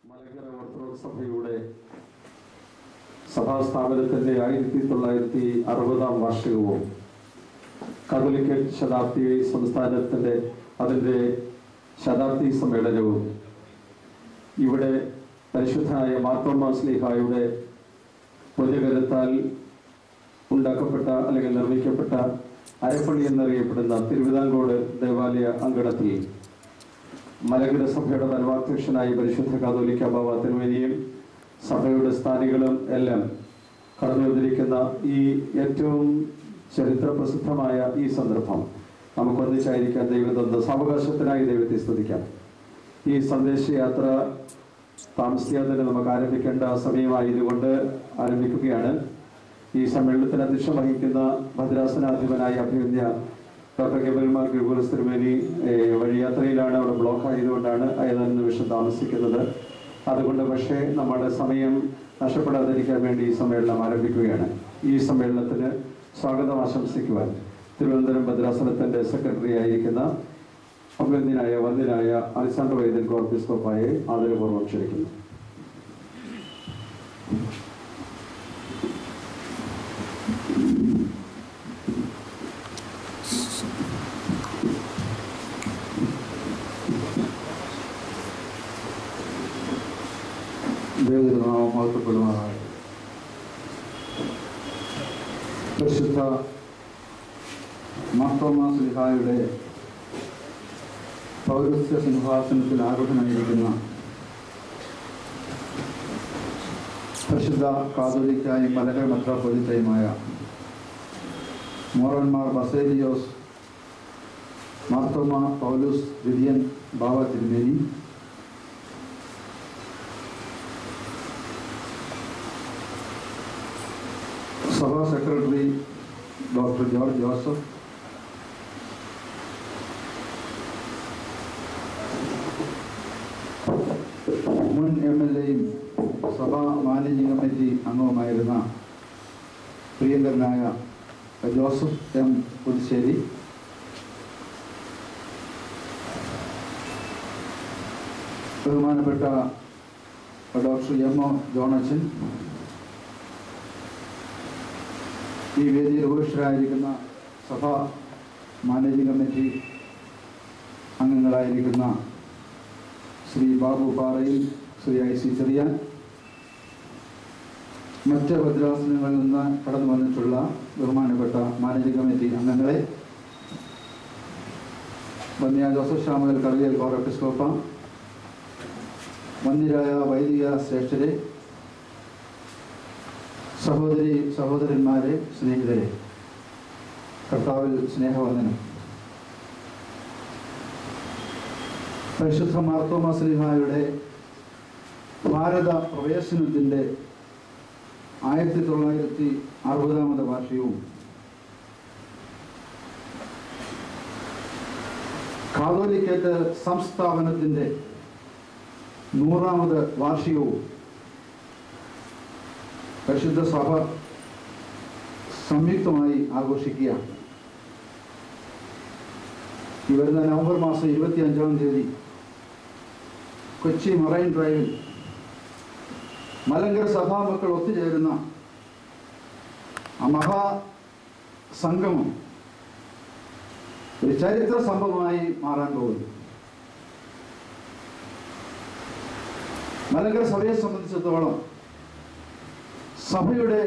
Malankara orthodox സഭയുടെ സഭാസ്ഥാപനത്തിന്റെ 1960 വാർഷികവും കാതോലിക്ക ശതാബ്ദി സംസ്ഥാനത്തിന്റെ അതിൻ്റെ ശതാബ്ദി സമ്മേളനവും ഇവിടെ പരിശുദ്ധനായ മാർത്തോമാ ശ്ലീഹായുടെ പൊതുകരത്താൽ ഉണ്ടാക്കപ്പെട്ട അല്ലെങ്കിൽ നിർമ്മിക്കപ്പെട്ട അരപ്പള്ളി എന്നറിയപ്പെടുന്ന തിരുവിതാംകോട് ദേവാലയ അങ്കണത്തിൽ മലങ്കര സഭയുടെ പരമാധ്യക്ഷനായി പരിശുദ്ധ കാതോലിക്ക ബാവ തിരുമേനിയും സഭയുടെ സ്ഥാനികളും എല്ലാം കടന്നു വന്നിരിക്കുന്ന ഈ ഏറ്റവും ചരിത്ര പ്രസിദ്ധമായ ഈ സന്ദർഭം നമുക്കൊന്നിച്ചായിരിക്കാൻ ദൈവം തന്ന സാവകാശത്തിനായി ദൈവത്തെ സ്തുതിക്കാം. ഈ സന്ദേശയാത്ര താമസിയാതെ തന്നെ നമുക്ക് ആരംഭിക്കേണ്ട സമയമായതുകൊണ്ട് ആരംഭിക്കുകയാണ്. ഈ സമ്മേളനത്തിന് അധ്യക്ഷം വഹിക്കുന്ന ഭദ്രാസനാധിപനായ അഭിമന്യ ഡോക്ടർ ഗബ്രിയേൽ ഗ്രിഗോറിയോസ് തിരുമേനി വഴിയാത്രയിലാണ്. അവിടെ ബ്ലോക്ക് ആയതുകൊണ്ടാണ് ഏതാനും നിമിഷം താമസിക്കുന്നത്. അതുകൊണ്ട് പക്ഷേ നമ്മുടെ സമയം നഷ്ടപ്പെടാതിരിക്കാൻ വേണ്ടി ഈ സമ്മേളനം ആരംഭിക്കുകയാണ്. ഈ സമ്മേളനത്തിന് സ്വാഗതം ആശംസിക്കുവാൻ തിരുവനന്തപുരം ഭദ്രാസനത്തിന്റെ സെക്രട്ടറി ആയിരിക്കുന്ന അഭിനന്ദനായ വന്ദനായ അലക്സാണ്ടർ വൈദ്യൻ കോർപ്പിസ്കോപ്പായെ ആദരപൂർവ്വം ക്ഷണിക്കുന്നു. ദൈവനാമം മഹത്വപ്പെടുമാറാകട്ടെ. പരിശുദ്ധ മാർത്തോമാ ശ്ലീഹായുടെ പൗരസ്ത്യ സിംഹാസനത്തിൽ ആരൂഢനായിരിക്കുന്ന പരിശുദ്ധ കാതോലിക്കായും മലങ്കര മെത്രാപ്പൊലീത്തയുമായ മോറന്മാർ ബസേലിയോസ് മാർത്തോമാ പൗലോസ് വിതിയൻ ബാവ തിരുമേനി, സഭാ സെക്രട്ടറി ഡോക്ടർ ജോർജ് ജോസഫ്, മുൻ MLAയും സഭാ മാനേജിംഗ് കമ്മിറ്റി അംഗവുമായിരുന്ന പ്രിയങ്കരനായ ജോസഫ് M. പുതുശ്ശേരി, ബഹുമാനപ്പെട്ട ഡോക്ടർ M. ജോണച്ചൻ, ഈ വേദിയിൽ ഉപവിഷ്ടരായിരിക്കുന്ന സഭാ മാനേജിംഗ് കമ്മിറ്റി അംഗങ്ങളായിരിക്കുന്ന ശ്രീ ബാബു പാറയിൽ, ശ്രീ IC ചെറിയാൻ, മറ്റ് ഭദ്രാസനങ്ങളിൽ നിന്ന് കടന്നു വന്നിട്ടുള്ള ബഹുമാനപ്പെട്ട മാനേജിംഗ് കമ്മിറ്റി അംഗങ്ങളെ, വന്യ ജോസഫ് ശാമുവേൽ കറിയൽ കോറപ്പിസ്കോപ്പ, വന്യരായ വൈദിക ശ്രേഷ്ഠരെ, സഹോദരി സഹോദരന്മാരെ, സ്നേഹിതരെ, കർത്താവിൽ സ്നേഹവന്ദനം. പരിശുദ്ധ മാർത്തോമാ ശ്ലീഹായുടെ ഭാരത പ്രവേശനത്തിൻ്റെ 1960 വാർഷികവും കാതോലിക്കേറ്റ് സംസ്ഥാപനത്തിൻ്റെ 100ാമത് വാർഷികവും പരിശുദ്ധ സഭ സംയുക്തമായി ആഘോഷിക്കുകയാണ്. ഈ വരുന്ന നവംബർ മാസം 25-ാം തീയതി കൊച്ചി മറൈൻ ഡ്രൈവിൽ മലങ്കര സഭാമക്കൾ ഒത്തുചേരുന്ന ആ മഹാസംഗമം ഒരു ചരിത്ര സംഭവമായി മാറാൻ പോകുന്നു. മലങ്കര സഭയെ സംബന്ധിച്ചിടത്തോളം സഭയുടെ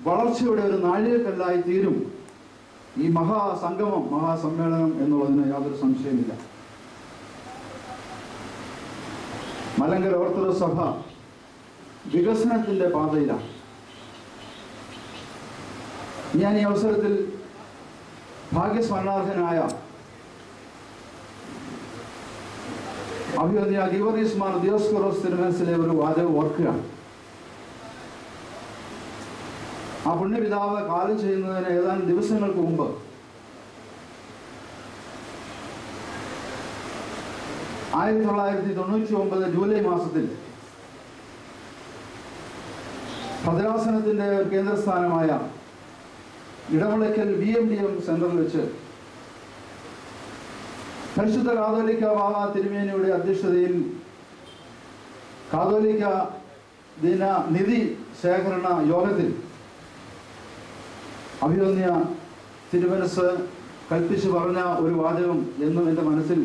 വളർച്ചയുടെ ഒരു നാഴികക്കല്ലായി തീരും ഈ മഹാസംഗമം, മഹാസമ്മേളനം എന്നുള്ളതിന് യാതൊരു സംശയമില്ല. മലങ്കര ഓർത്തഡോക്സ് സഭ വികസനത്തിന്റെ പാതയിലാണ്. ഞാൻ ഈ അവസരത്തിൽ ഭാഗ്യസ്മരണാർഹനായ അഭിവന്യ ഗീവർഗീസ് മാർ ദിയോസ്കോറോസ് തിരുമനസിലെ ഒരു വാചകം ഓർക്കുകയാണ്. ആ പുണ്യപിതാവ് കാലം ചെയ്യുന്നതിന് ഏതാനും ദിവസങ്ങൾക്ക് മുമ്പ് 1999 ജൂലൈ മാസത്തിൽ ഭദ്രാസനത്തിന്റെ കേന്ദ്രസ്ഥാനമായ ഇടമുളയ്ക്കൽ BMDM സെന്ററിൽ വെച്ച് പരിശുദ്ധ കാതോലിക്ക ബാവ തിരുമേനിയുടെ അധ്യക്ഷതയിൽ കാതോലിക്ക ദിന നിധി ശേഖരണ യോഗത്തിൽ അഭിമന്യ തിരുമനസ് കൽപ്പിച്ചു പറഞ്ഞ ഒരു വാചകം എന്നും എൻ്റെ മനസ്സിൽ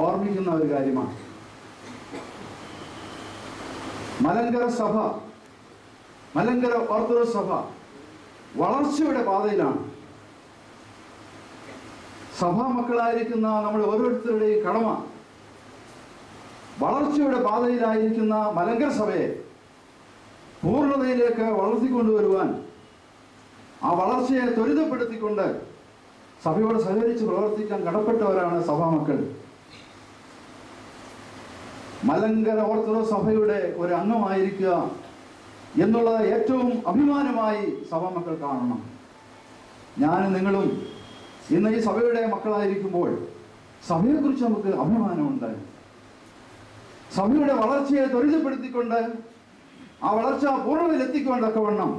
ഓർമ്മിക്കുന്ന ഒരു കാര്യമാണ്. മലങ്കര സഭ, മലങ്കര ഓർത്തഡോക്സ് സഭ വളർച്ചയുടെ പാതയിലാണ്. സഭാ മക്കളായിരിക്കുന്ന നമ്മൾ ഓരോരുത്തരുടെയും കടമ വളർച്ചയുടെ പാതയിലായിരിക്കുന്ന മലങ്കര സഭയെ പൂർണ്ണതയിലേക്ക് വളർത്തിക്കൊണ്ടുവരുവാൻ, ആ വളർച്ചയെ ത്വരിതപ്പെടുത്തിക്കൊണ്ട് സഭയോട് സഹകരിച്ച് പ്രവർത്തിക്കാൻ കടപ്പെട്ടവരാണ് സഭാമക്കൾ. മലങ്കര ഓർത്തഡോക്സ് സഭയുടെ ഒരു അംഗമായിരിക്കുക എന്നുള്ളത് ഏറ്റവും അഭിമാനമായി സഭാമക്കൾ കാണണം. ഞാനും നിങ്ങളും ഇന്ന് ഈ സഭയുടെ മക്കളായിരിക്കുമ്പോൾ സഭയെക്കുറിച്ച് നമുക്ക് അഭിമാനമുണ്ട്. സഭയുടെ വളർച്ചയെ ത്വരിതപ്പെടുത്തിക്കൊണ്ട് ആ വളർച്ച പൂർണ്ണതയിലെത്തിക്കുവാൻ തക്കവണ്ണം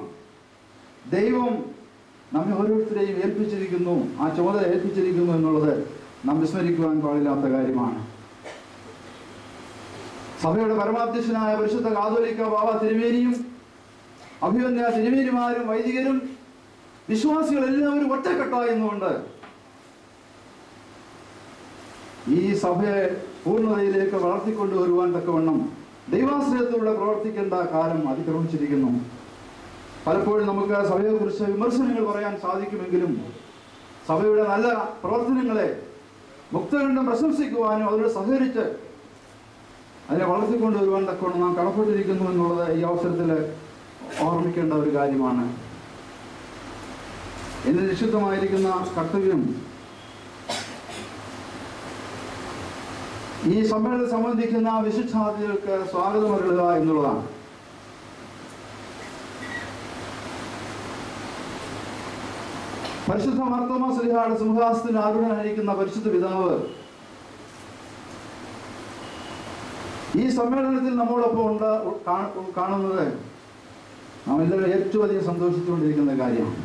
ദൈവം നമ്മെ ഓരോരുത്തരെയും ഏൽപ്പിച്ചിരിക്കുന്നു, ആ ചുമതല ഏൽപ്പിച്ചിരിക്കുന്നു എന്നുള്ളത് നാം വിസ്മരിക്കുവാൻ പാടില്ലാത്ത കാര്യമാണ്. സഭയുടെ പരമാധ്യക്ഷനായ പരിശുദ്ധ കാതോലിക്ക ബാവ തിരുമേനിയും അഭിമന്യ തിരുമേനിമാരും വൈദികരും വിശ്വാസികൾ എല്ലാവരും ഒറ്റക്കെട്ടായെന്നുകൊണ്ട് ഈ സഭയെ പൂർണ്ണതയിലേക്ക് വളർത്തിക്കൊണ്ടുവരുവാൻ തക്കവണ്ണം ദൈവാശ്രയത്തിലൂടെ പ്രവർത്തിക്കേണ്ട കാലം അതിക്രമിച്ചിരിക്കുന്നു. പലപ്പോഴും നമുക്ക് സഭയെക്കുറിച്ച് വിമർശനങ്ങൾ പറയാൻ സാധിക്കുമെങ്കിലും സഭയുടെ നല്ല പ്രവർത്തനങ്ങളെ മുക്തകണ്ഠം പ്രശംസിക്കുവാനും അതിനോട് സഹകരിച്ച് അതിനെ വളർത്തിക്കൊണ്ടുവരുവാൻ തക്കവണ്ണം നാം കടപ്പെട്ടിരിക്കുന്നു എന്നുള്ളത് ഈ അവസരത്തിൽ ഓർമ്മിക്കേണ്ട ഒരു കാര്യമാണ്. എന്നെ നിക്ഷിപ്തമായിരിക്കുന്ന കർത്തവ്യം ഈ സമ്മേളനത്തിൽ സംബന്ധിക്കുന്ന വിശിഷ്ടാതിഥികൾക്ക് സ്വാഗതം അരുളുക എന്നുള്ളതാണ്. പരിശുദ്ധ മാർത്തോമാ ശ്ലീഹായുടെ സിംഹാസനത്തിന് ആരൂഢനായിരിക്കുന്ന പരിശുദ്ധ പിതാവ് ഈ സമ്മേളനത്തിൽ നമ്മോടൊപ്പം കാണുന്നത് നാം എല്ലാവരും ഏറ്റവും അധികം സന്തോഷിച്ചുകൊണ്ടിരിക്കുന്ന കാര്യമാണ്.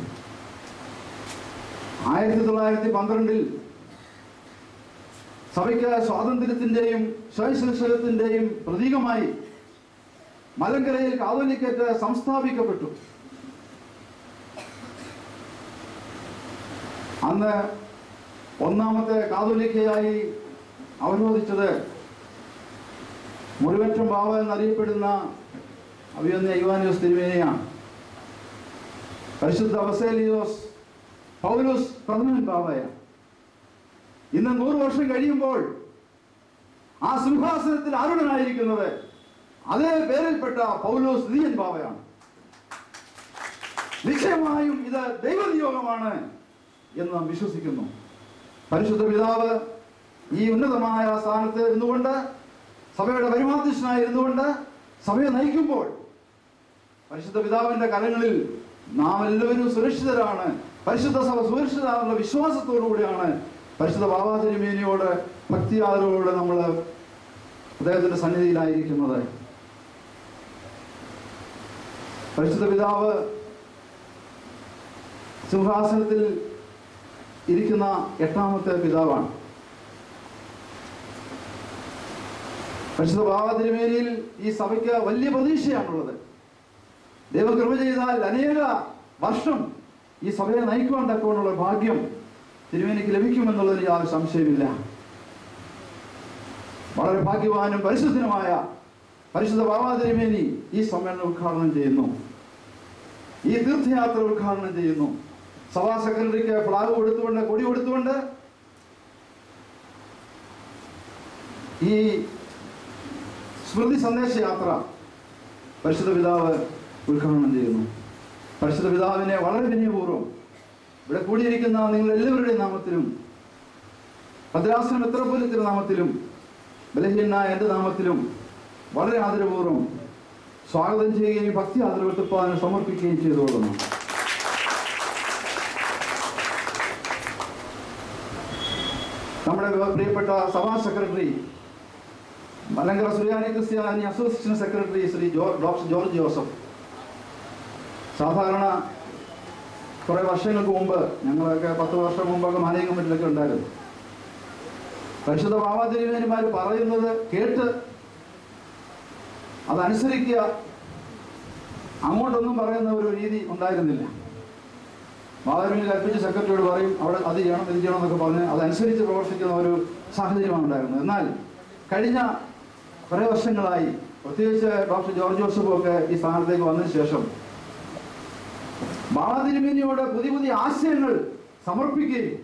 1912 സഭയ്ക്ക് സ്വാതന്ത്ര്യത്തിന്റെയും സ്വയശാസനത്തിന്റെയും പ്രതീകമായി മലങ്കരയിൽ കാതോലിക്കറ്റ് സംസ്ഥാപിക്കപ്പെട്ടു. അന്ന് ഒന്നാമത്തെ കാതോലിക്കയായി അവരോധിച്ചത് മുറിവറ്റം ബാവ എന്നറിയപ്പെടുന്ന അഭിമന്യ യുവാനിയോസ് തിരുമേനിയാണ്. പരിശുദ്ധ ബസേലിയോസ് പൗലോസ് പ്രഥമൻ ബാവയാണ്. ഇന്ന് 100 വർഷം കഴിയുമ്പോൾ ആ സിംഹാസനത്തിൽ ആരൂഢനായിരിക്കുന്നത് അതേ പേരിൽപ്പെട്ട പൗലോസ് ദിയൻ ബാവയാണ്. നിശ്ചയമായും ഇത് ദൈവനിയോഗമാണ് എന്ന് നാം വിശ്വസിക്കുന്നു. പരിശുദ്ധ പിതാവ് ഈ ഉന്നതമായ സ്ഥാനത്ത് ഇരുന്നുകൊണ്ട് സഭയുടെ പരമാധ്യക്ഷനായിരുന്നുകൊണ്ട് സഭയെ നയിക്കുമ്പോൾ പരിശുദ്ധ പിതാവിന്റെ കരങ്ങളിൽ നാം എല്ലാവരും സുരക്ഷിതരാണ്. പരിശുദ്ധ സഭ സുരക്ഷിതരാണെന്നുള്ള വിശ്വാസത്തോടുകൂടിയാണ് പരിശുദ്ധ ബാവ തിരുമേനിയോട് ഭക്തിയാദരവോടെ നമ്മൾ അദ്ദേഹത്തിന്റെ സന്നിധിയിലായിരിക്കുന്നത്. പരിശുദ്ധ പിതാവ് സിംഹാസനത്തിൽ ഇരിക്കുന്ന 8ാമത്തെ പിതാവാണ്. പരിശുദ്ധ ബാവ തിരുമേനിയിൽ ഈ സഭയ്ക്ക് വലിയ പ്രതീക്ഷയാണുള്ളത്. ദൈവകൃപ ചെയ്താൽ അനേക വർഷം ഈ സഭയെ നയിക്കുവാൻ തക്കവണ്ണുള്ള ഭാഗ്യം തിരുമേനിക്ക് ലഭിക്കുമെന്നുള്ളതിൽ യാതൊരു സംശയമില്ല. വളരെ ഭാഗ്യവാനും പരിശുദ്ധനുമായ പരിശുദ്ധ ബാവ തിരുമേനി ഈ സമ്മേളനം ഉദ്ഘാടനം ചെയ്യുന്നു, ഈ തീർത്ഥയാത്ര ഉദ്ഘാടനം ചെയ്യുന്നു. സഭാ സെക്രട്ടറിക്ക് ഫ്ലാഗ് കൊടുത്തുകൊണ്ട്, കൊടി കൊടുത്തുകൊണ്ട് ഈ സ്മൃതി സന്ദേശയാത്ര പരിശുദ്ധ പിതാവ് ഉദ്ഘാടനം ചെയ്യുന്നു. പരിശുദ്ധ പിതാവിനെ വളരെ വിനയപൂർവ്വം ഇവിടെ കൂടിയിരിക്കുന്ന നിങ്ങൾ എല്ലാവരുടെയും നാമത്തിലും ഭദ്രാസന മെത്രാപ്പൊലീത്തയുടെ നാമത്തിലും ബലഹീനനായ എൻ്റെ നാമത്തിലും വളരെ ആദരപൂർവ്വം സ്വാഗതം ചെയ്യുകയും ഭക്തി ആദരവെടുപ്പാനും സമർപ്പിക്കുകയും ചെയ്തുകൊള്ളുന്നു. നമ്മുടെ പ്രിയപ്പെട്ട സഭാ സെക്രട്ടറി, മലങ്കര സുറിയാനി ക്രിസ്ത്യാനി association secretary Shri doctor George Joseph, സാധാരണ കുറേ വർഷങ്ങൾക്ക് മുമ്പ്, ഞങ്ങളൊക്കെ 10 വർഷം മുമ്പൊക്കെ മാനേജിംഗ് കമ്മിറ്റിയിലൊക്കെ ഉണ്ടായിരുന്നു. പരിശുദ്ധ ബാവാതിരുമേനിമാർ പറയുന്നത് കേട്ട് അതനുസരിക്കുക, അങ്ങോട്ടൊന്നും പറയുന്ന ഒരു രീതി ഉണ്ടായിരുന്നില്ല. ബാവാതിരുമേനി കൽപ്പിച്ച് സെക്രട്ടറിയോട് പറയും, അവിടെ അത് ചെയ്യണം ഇത് ചെയ്യണം എന്നൊക്കെ പറഞ്ഞ് അതനുസരിച്ച് പ്രവർത്തിക്കുന്ന ഒരു സാഹചര്യമാണ് ഉണ്ടായിരുന്നത്. എന്നാൽ കഴിഞ്ഞ കുറേ വർഷങ്ങളായി, പ്രത്യേകിച്ച് ഡോക്ടർ ജോർജ് ജോസഫ് ഒക്കെ ഈ സ്ഥാനത്തേക്ക് വന്നതിന് ശേഷം ബാവാതിരുമേനിയോട് പുതിയ പുതിയ ആശയങ്ങൾ സമർപ്പിക്കുകയും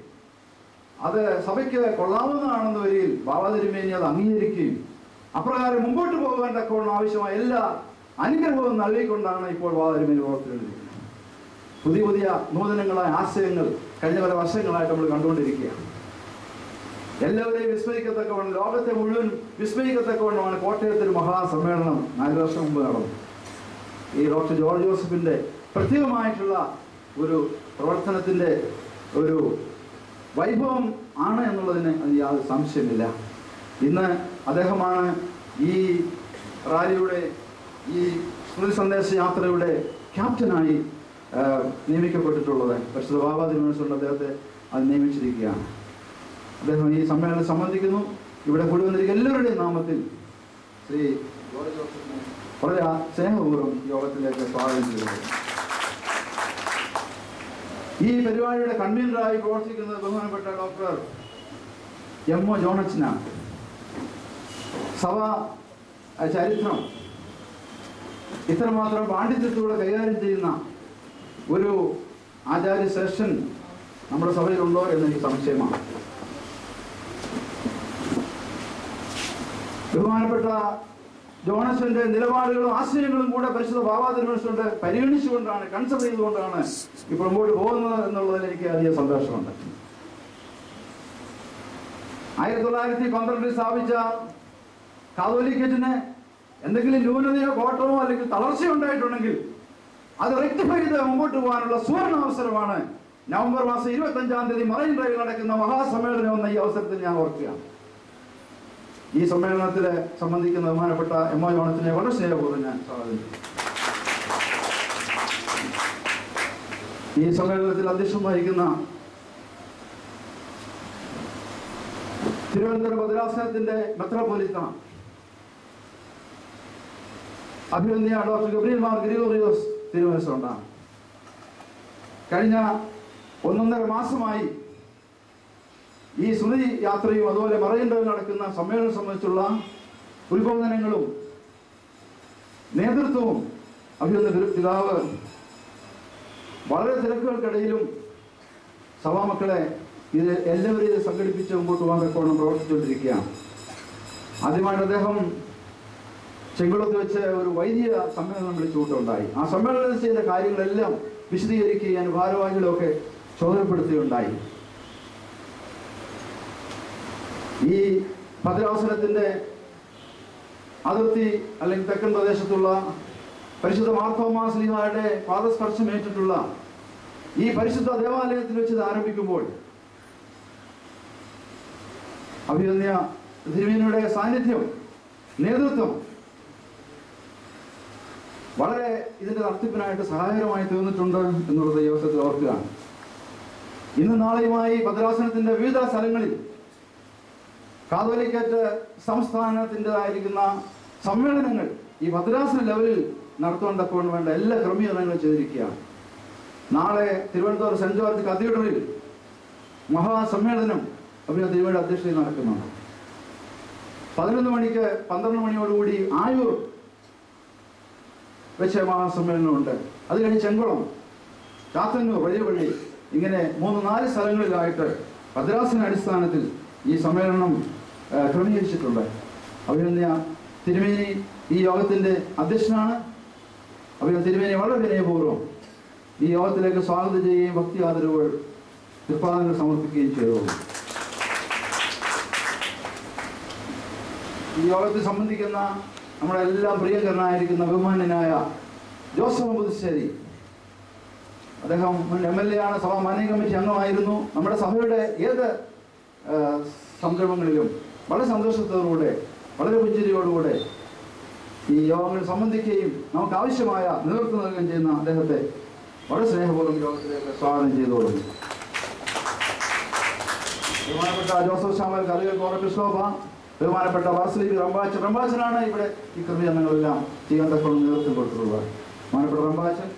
അത് സഭയ്ക്ക് കൊള്ളാവുന്നതാണെന്ന് വരികയും ബാവാതിരുമേനി അത് അംഗീകരിക്കുകയും അപ്രകാരം മുമ്പോട്ട് പോകാൻ തക്കവണ്ണം ആവശ്യമായ എല്ലാ അനുഗ്രഹവും നൽകിക്കൊണ്ടാണ് ഇപ്പോൾ ബാവാതിരുമേനി പ്രവർത്തിച്ചുകൊണ്ടിരിക്കുന്നത്. പുതിയ പുതിയ നൂതനങ്ങളായ ആശയങ്ങൾ കഴിഞ്ഞ പല വർഷങ്ങളായിട്ട് നമ്മൾ കണ്ടുകൊണ്ടിരിക്കുകയാണ്. എല്ലാവരെയും വിസ്മയിക്കത്തക്കവണ്ണം, ലോകത്തെ മുഴുവൻ വിസ്മയിക്കത്തക്കവണ്ണമാണ് കോട്ടയത്തിൽ മഹാസമ്മേളനം 4 വർഷം മുമ്പ് നടന്നു. ഈ ഡോക്ടർ ജോർജ് ജോസഫിന്റെ പ്രത്യേകമായിട്ടുള്ള ഒരു പ്രവർത്തനത്തിന്റെ ഒരു വൈഭവം ആണ് എന്നുള്ളതിന് യാതൊരു സംശയമില്ല. ഇന്ന് അദ്ദേഹമാണ് ഈ റാലിയുടെ, ഈ സ്മൃതി സന്ദേശ യാത്രയുടെ ക്യാപ്റ്റനായി നിയമിക്കപ്പെട്ടിട്ടുള്ളത്. പരിശുദ്ധ ബാവാതിരുമേനി അദ്ദേഹത്തെ അത് നിയമിച്ചിരിക്കുകയാണ്. അദ്ദേഹം ഈ സമ്മേളനം സംബന്ധിക്കുന്നു. ഇവിടെ കൂടി വന്നിരിക്കുന്ന എല്ലാവരുടെയും നാമത്തിൽ ശ്രീ ജോർജ് ജോസഫിനെ വളരെ സ്നേഹപൂർവ്വം യോഗത്തിലേക്ക് സ്വാഗതം ചെയ്യുന്നു. ഈ പരിപാടിയുടെ കൺവീനറായി പ്രവർത്തിക്കുന്നത് ബഹുമാനപ്പെട്ട ഡോക്ടർ എം.ഒ. ജോണച്ചനാണ്. സഭാ ചരിത്രം ഇത്രമാത്രം പാണ്ഡിത്യത്തോടെ കൈകാര്യം ചെയ്യുന്ന ഒരു ആചാര്യ ശ്രേഷ്ഠൻ നമ്മുടെ സഭയിലുണ്ടോ എന്നെനിക്ക് സംശയമാണ്. ബഹുമാനപ്പെട്ട ജോണച്ചന്റെ നിലപാടുകളും ആശയങ്ങളും കൂടെ പരിശുദ്ധ ബാവാതിരുമേനി പരിഗണിച്ചുകൊണ്ടാണ്, കൺസിഡർ ചെയ്തുകൊണ്ടാണ് ഇപ്പോൾ മുമ്പോട്ട് പോകുന്നത് എന്നുള്ളതിൽ എനിക്ക് അധികം സന്തോഷമുണ്ട്. 1912 സ്ഥാപിച്ച കാതോലിക്കറ്റിന് എന്തെങ്കിലും ന്യൂനതയോ കോട്ടമോ അല്ലെങ്കിൽ തളർച്ചയോ ഉണ്ടായിട്ടുണ്ടെങ്കിൽ അത് റെക്ടിഫൈ ചെയ്ത് മുമ്പോട്ട് പോകാനുള്ള സുവർണ അവസരമാണ് നവംബർ മാസം 25-ാം തീയതി മറൈൻ ഡ്രൈവിൽ നടക്കുന്ന മഹാസമ്മേളനം എന്ന ഈ അവസരത്തിൽ ഞാൻ ഓർക്കുകയാണ്. ഈ സമ്മേളനത്തിൽ സംബന്ധിക്കുന്ന ബഹുമാനപ്പെട്ട എം.ഒ. ജോണച്ചനെ വളരെ സ്നേഹപൂർവ്വം ഞാൻ സ്വാഗതം ചെയ്തു. ഈ സമ്മേളനത്തിൽ അധ്യക്ഷം വഹിക്കുന്ന തിരുവനന്തപുരം ഭദ്രാസനത്തിന്റെ മെത്രാപ്പോലീത്ത അഭിവന്യ ഡോക്ടർ ഗബ്രിയേൽ മാർ ഗ്രിഗോറിയോസ് തിരുവനന്തപുരത്താണ്. കഴിഞ്ഞ 1.5 മാസമായി ഈ സ്മൃതി യാത്രയും അതുപോലെ മറൈൻ ഡ്രൈവിൽ നടക്കുന്ന സമ്മേളനം സംബന്ധിച്ചുള്ള ഉത്ബോധനങ്ങളും നേതൃത്വവും അഭിവന്യ പിതാവ് വളരെ തിരക്കുകൾക്കിടയിലും സഭാമക്കളെ ഇത് എല്ലാവരെയും ഇത് സംഘടിപ്പിച്ച് മുമ്പോട്ട് പോകാൻ തക്കവണ്ണം പ്രവർത്തിച്ചുകൊണ്ടിരിക്കുകയാണ്. ആദ്യമായിട്ട് അദ്ദേഹം ചെങ്കുളത്ത് വെച്ച് ഒരു വൈദിക സമ്മേളനം വിളിച്ചുകൂട്ടുണ്ടായി. ആ സമ്മേളനത്തിൽ ചെയ്ത കാര്യങ്ങളെല്ലാം വിശദീകരിക്കുകയും ഭാരവാഹികളൊക്കെ ചോദനപ്പെടുത്തുകയുണ്ടായി. ഈ ഭദ്രാസനത്തിന്റെ അതിർത്തി അല്ലെങ്കിൽ തെക്കൻ പ്രദേശത്തുള്ള പരിശുദ്ധ മാർത്തോമാ ശ്ലീഹായുടെ പാദസ്പർശമേറ്റിട്ടുള്ള ഈ പരിശുദ്ധ ദേവാലയത്തിൽ വെച്ച് ഇത് ആരംഭിക്കുമ്പോൾ അഭിവന്യ തിരുമേനിയുടെ സാന്നിധ്യം, നേതൃത്വം വളരെ ഇതിന്റെ നടത്തിപ്പിനായിട്ട് സഹായകരമായി തീർന്നിട്ടുണ്ട് എന്നുള്ളത് ഈ അവസരത്തിൽ ഓർക്കുകയാണ്. ഇന്ന് നാളെയുമായി ഭദ്രാസനത്തിന്റെ വിവിധ സ്ഥലങ്ങളിൽ കാതോലിക്കറ്റ് സംസ്ഥാനത്തിൻ്റെതായിരിക്കുന്ന സമ്മേളനങ്ങൾ ഈ ഭദ്രാസന ലെവലിൽ നടത്തുവാൻ തക്കവണ്ണം വേണ്ട എല്ലാ ക്രമീകരണങ്ങളും ചെയ്തിരിക്കുകയാണ്. നാളെ തിരുവനന്തപുരം സെന്റ് ജോർജ് കത്തീഡ്രലിൽ മഹാസമ്മേളനം അഭിനന്ദ തിരുമേനിയുടെ അധ്യക്ഷതയിൽ നടക്കുന്നുണ്ട്. 11 മണിക്ക് 12 മണിയോടുകൂടി ആയൂർ വെച്ച് മഹാസമ്മേളനമുണ്ട്. അത് കഴിഞ്ഞ് ചെങ്കുളം, ചാത്തന്നൂർ, വലിയപള്ളി, ഇങ്ങനെ 3-4 സ്ഥലങ്ങളിലായിട്ട് ഭദ്രാസന അടിസ്ഥാനത്തിൽ ഈ സമ്മേളനം ക്രമീകരിച്ചിട്ടുണ്ട്. അഭിനന്ദ തിരുമേനി ഈ യോഗത്തിന്റെ അധ്യക്ഷനാണ്. അഭിനന്ദ തിരുമേനി വളരെ വിനയപൂർവ്വം ഈ യോഗത്തിലേക്ക് സ്വാഗതം ചെയ്യുകയും ഭക്തി ആദരവുകൾ നിർപ്പാദങ്ങൾ സമർപ്പിക്കുകയും ചെയ്തു. ഈ യോഗത്തിൽ സംബന്ധിക്കുന്ന നമ്മുടെ എല്ലാം പ്രിയങ്കരനായിരിക്കുന്ന ബഹുമാന്യനായ ജോസഫ് പുതുശ്ശേരി, അദ്ദേഹം മുൻ MLA ആണ്, സഭാ മാനേജിംഗ് കമ്മിറ്റി അംഗമായിരുന്നു. നമ്മുടെ സഭയുടെ ഏത് സംരംഭങ്ങളിലും വളരെ സന്തോഷത്തോടുകൂടെ വളരെ പുഞ്ചിരിയോടുകൂടെ ഈ യോഗങ്ങൾ സംബന്ധിക്കുകയും നമുക്ക് ആവശ്യമായ നേതൃത്വം നൽകുകയും ചെയ്യുന്ന അദ്ദേഹത്തെ വളരെ സ്നേഹപൂർവ്വം യോഗത്തിലേക്ക് സ്വാഗതം ചെയ്തുകൊള്ളുന്നു. ബഹുമാനപ്പെട്ട ജോസഫ് സാമുവൽ കറിയൽ കോറപ്പിസ്കോപ്പ, ബഹുമാനപ്പെട്ട വാർസലിക്ക് റംബാച്ചനാണ് ഇവിടെ ഈ ക്രമീകരണങ്ങളെല്ലാം ചെയ്യാൻ തക്കോളം നേതൃത്വം കൊടുത്തിട്ടുള്ളത്. ബഹുമാനപ്പെട്ട റംബാച്ചൻ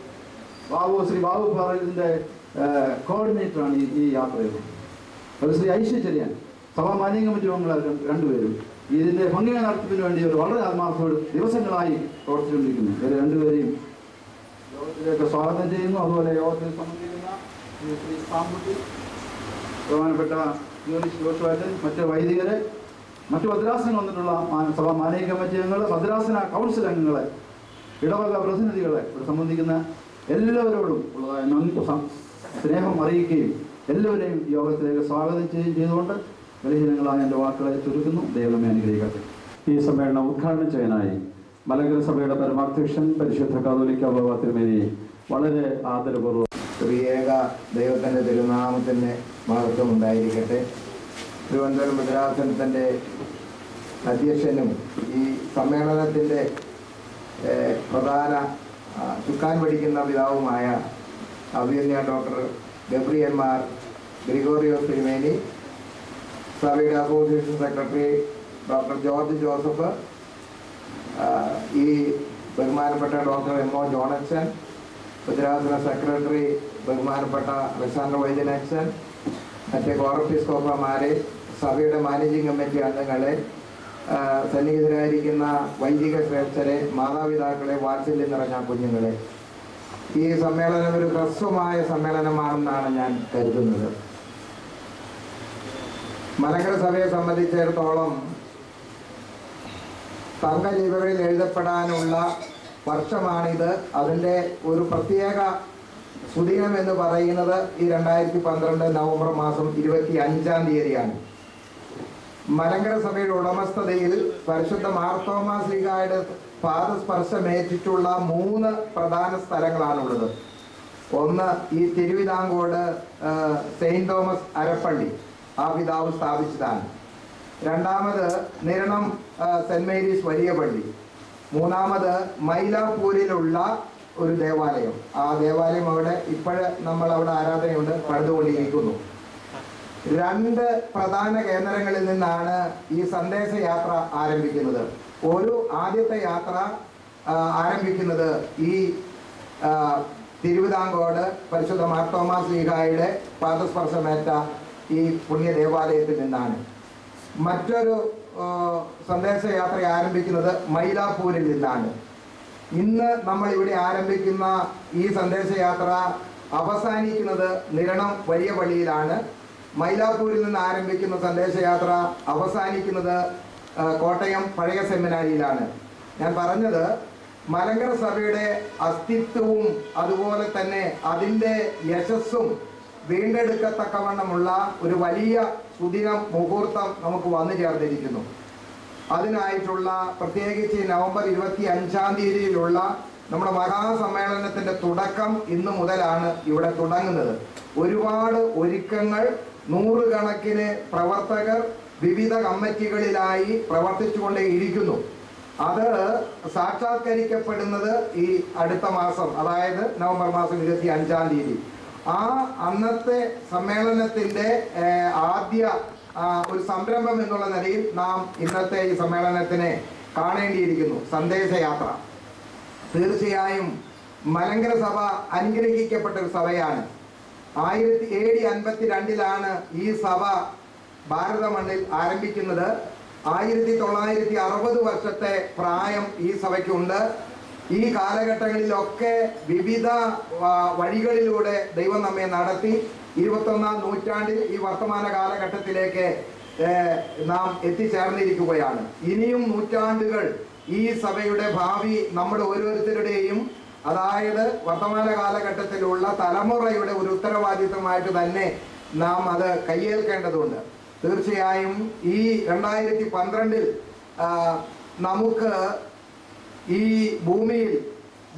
ശ്രീ ബാബു ഫാറലിന്റെ കോർഡിനേറ്ററാണ് ഈ യാത്രയിൽ. ശ്രീ ഐശ്വര്യൻ സഭാ മാനേജിംഗ് കമ്മിറ്റി അംഗങ്ങൾ രണ്ടുപേരും ഇതിന്റെ ഭംഗിയായ നടത്തിപ്പിന് വേണ്ടി ഒരു വളരെ ആത്മാർത്ഥത്തോട് ദിവസങ്ങളായി പ്രവർത്തിച്ചുകൊണ്ടിരിക്കുന്നു. ഇവരെ രണ്ടുപേരെയും യോഗത്തിലേക്ക് സ്വാഗതം ചെയ്യുന്നു. അതുപോലെ യോഗത്തിൽ സംബന്ധിക്കുന്ന ശ്രീ സാമ്പുട്ടി, ബഹുമാനപ്പെട്ട ജോഷുവായിട്ട്, മറ്റ് വൈദികരെ, മറ്റു ഭദ്രാസനങ്ങൾ വന്നിട്ടുള്ള സഭാ മാനേജിംഗ് കമ്മിറ്റി അംഗങ്ങൾ, ഭദ്രാസന കൗൺസിൽ അംഗങ്ങളെ, ഇടവക പ്രതിനിധികളെ, ഇവിടെ സംബന്ധിക്കുന്ന എല്ലാവരോടും ഉള്ളതായ നന്ദി സ്നേഹം അറിയിക്കുകയും എല്ലാവരെയും യോഗത്തിലേക്ക് സ്വാഗതം ചെയ്യുകയും ചെയ്തുകൊണ്ട് ബലഹീനങ്ങളായ എൻ്റെ വാക്കുകളെ ചുരുക്കുന്നു. ദൈവമേ അനുഗ്രഹിക്കട്ടെ. ഈ സമ്മേളനം ഉദ്ഘാടനം ചെയ്യാനായി മലങ്കര സഭയുടെ പരമാധ്യക്ഷൻ പരിശുദ്ധ കാതോലിക്ക ബാബ തിരുമേനി വളരെ ആദരപൂർവ്വം. ത്രിയേക ദൈവത്തിൻ്റെ തിരുനാമത്തിൻ്റെ മഹത്വം ഉണ്ടായിരിക്കട്ടെ. തിരുവനന്തപുരം ഭദ്രാസനത്തിൻ്റെ അധ്യക്ഷനും ഈ സമ്മേളനത്തിൻ്റെ പ്രധാന ചുക്കാൻ പിടിക്കുന്ന പിതാവുമായ അഭിയന്യ ഡോക്ടർ ഗബ്രിയൽ മാർ ഗ്രിഗോറിയോസ് തിരുമേനി, സഭയുടെ association secretary doctor George Joseph, ഈ ബഹുമാനപ്പെട്ട ഡോക്ടർ എം ഒ ജോണച്ചൻ, ഭദ്രാസന സെക്രട്ടറി ബഹുമാനപ്പെട്ട അലക്സാണ്ടർ വൈദ്യനച്ചൻ, മറ്റ് കോറപ്പിസ്കോപ്പമാരെ, സഭയുടെ മാനേജിംഗ് കമ്മിറ്റി അംഗങ്ങളെ, സന്നിഹിതരായിരിക്കുന്ന വൈദിക ശ്രേഷ്ഠരെ, മാതാപിതാക്കളെ, വാത്സല്യം നിറഞ്ഞ കുഞ്ഞുങ്ങളെ, ഈ സമ്മേളനം ഒരു ഹ്രസ്വമായ സമ്മേളനമാണെന്നാണ് ഞാൻ കരുതുന്നത്. മലങ്കര സഭയെ സംബന്ധിച്ചിടത്തോളം തങ്കലിപികളിൽ എഴുതപ്പെടാനുള്ള വർഷമാണിത്. അതിൻ്റെ ഒരു പ്രത്യേക സുദിനം എന്ന് പറയുന്നത് ഈ 2012 നവംബർ മാസം 25-ാം തീയതിയാണ്. മലങ്കര സഭയുടെ ഉടമസ്ഥതയിൽ പരിശുദ്ധ മാർത്തോമാ ശ്ലീഹായുടെ പാദസ്പർശമേറ്റിട്ടുള്ള 3 പ്രധാന സ്ഥലങ്ങളാണുള്ളത്. ഒന്ന് ഈ തിരുവിതാംകോട് സെയിൻറ് തോമസ് അരപ്പള്ളി, ആ പിതാവ് സ്ഥാപിച്ചതാണ്. രണ്ടാമത് നിരണം സെന്റ് മേരീസ് വലിയ പള്ളി. മൂന്നാമത് മൈലാപ്പൂരിലുള്ള ഒരു ദേവാലയം. ആ ദേവാലയം അവിടെ നമ്മൾ അവിടെ ആരാധനയുണ്ട്, പണിതുകൊണ്ടിരിക്കുന്നു. 2 പ്രധാന കേന്ദ്രങ്ങളിൽ നിന്നാണ് ഈ സന്ദേശയാത്ര ആരംഭിക്കുന്നത്. ആദ്യത്തെ യാത്ര ആരംഭിക്കുന്നത് ഈ തിരുവിതാംകോട് പരിശുദ്ധ മാർത്തോമാ ശ്ലീഹായുടെ പാദസ്പർശമേറ്റ ഈ പുണ്യ ദേവാലയത്തിൽ നിന്നാണ്. മറ്റൊരു സന്ദേശയാത്ര ആരംഭിക്കുന്നത് മൈലാപ്പൂരിൽ നിന്നാണ്. ഇന്ന് നമ്മൾ ഇവിടെ ആരംഭിക്കുന്ന ഈ സന്ദേശയാത്ര അവസാനിക്കുന്നത് നിരണം വലിയ പള്ളിയിലാണ്. മൈലാപ്പൂരിൽ നിന്ന് ആരംഭിക്കുന്ന സന്ദേശയാത്ര അവസാനിക്കുന്നത് കോട്ടയം പഴയ സെമിനാരിയിലാണ്. ഞാൻ പറഞ്ഞത് മലങ്കര സഭയുടെ അസ്തിത്വവും അതുപോലെ തന്നെ അതിൻ്റെ യശസ്സും വീണ്ടെടുക്കത്തക്കവണ്ണമുള്ള ഒരു വലിയ സുദിനം മുഹൂർത്തം നമുക്ക് വന്നു ചേർന്നിരിക്കുന്നു. അതിനായിട്ടുള്ള പ്രത്യേകിച്ച് നവംബർ 25-ാം തീയതിയിലുള്ള നമ്മുടെ മഹാസമ്മേളനത്തിൻ്റെ തുടക്കം ഇന്ന് മുതലാണ് ഇവിടെ തുടങ്ങുന്നത്. ഒരുപാട് ഒരുക്കങ്ങൾ, 100 കണക്കിന് പ്രവർത്തകർ വിവിധ കമ്മിറ്റികളിലായി പ്രവർത്തിച്ചുകൊണ്ടേയിരിക്കുന്നു. അത് സാക്ഷാത്കരിക്കപ്പെടുന്നത് ഈ അടുത്ത മാസം, അതായത് നവംബർ മാസം 25-ാം തീയതി. അന്നത്തെ സമ്മേളനത്തിൻ്റെ ആദ്യ ഒരു സംരംഭം എന്നുള്ള നിലയിൽ നാം ഇന്നത്തെ ഈ സമ്മേളനത്തിനെ കാണേണ്ടിയിരിക്കുന്നു. സന്ദേശയാത്ര തീർച്ചയായും മലങ്കര സഭ അനുഗ്രഹിക്കപ്പെട്ട ഒരു സഭയാണ്. 1752 ഈ സഭ ഭാരത മണ്ണിൽ ആരംഭിക്കുന്നത്. 1960 വർഷത്തെ പ്രായം ഈ സഭയ്ക്കുണ്ട്. ഈ കാലഘട്ടങ്ങളിലൊക്കെ വിവിധ വഴികളിലൂടെ ദൈവം നമ്മെ നടത്തി 21-ാം നൂറ്റാണ്ടിൽ ഈ വർത്തമാന കാലഘട്ടത്തിലേക്ക് നാം എത്തിച്ചേർന്നിരിക്കുകയാണ്. ഇനിയും നൂറ്റാണ്ടുകൾ ഈ സഭയുടെ ഭാവി നമ്മുടെ ഓരോരുത്തരുടെയും, അതായത് വർത്തമാന കാലഘട്ടത്തിലുള്ള തലമുറയുടെ ഒരു ഉത്തരവാദിത്തമായിട്ട് തന്നെ നാം അത് കയ്യേൽക്കേണ്ടതുണ്ട്. തീർച്ചയായും ഈ 2012 നമുക്ക് ഈ ഭൂമിയിൽ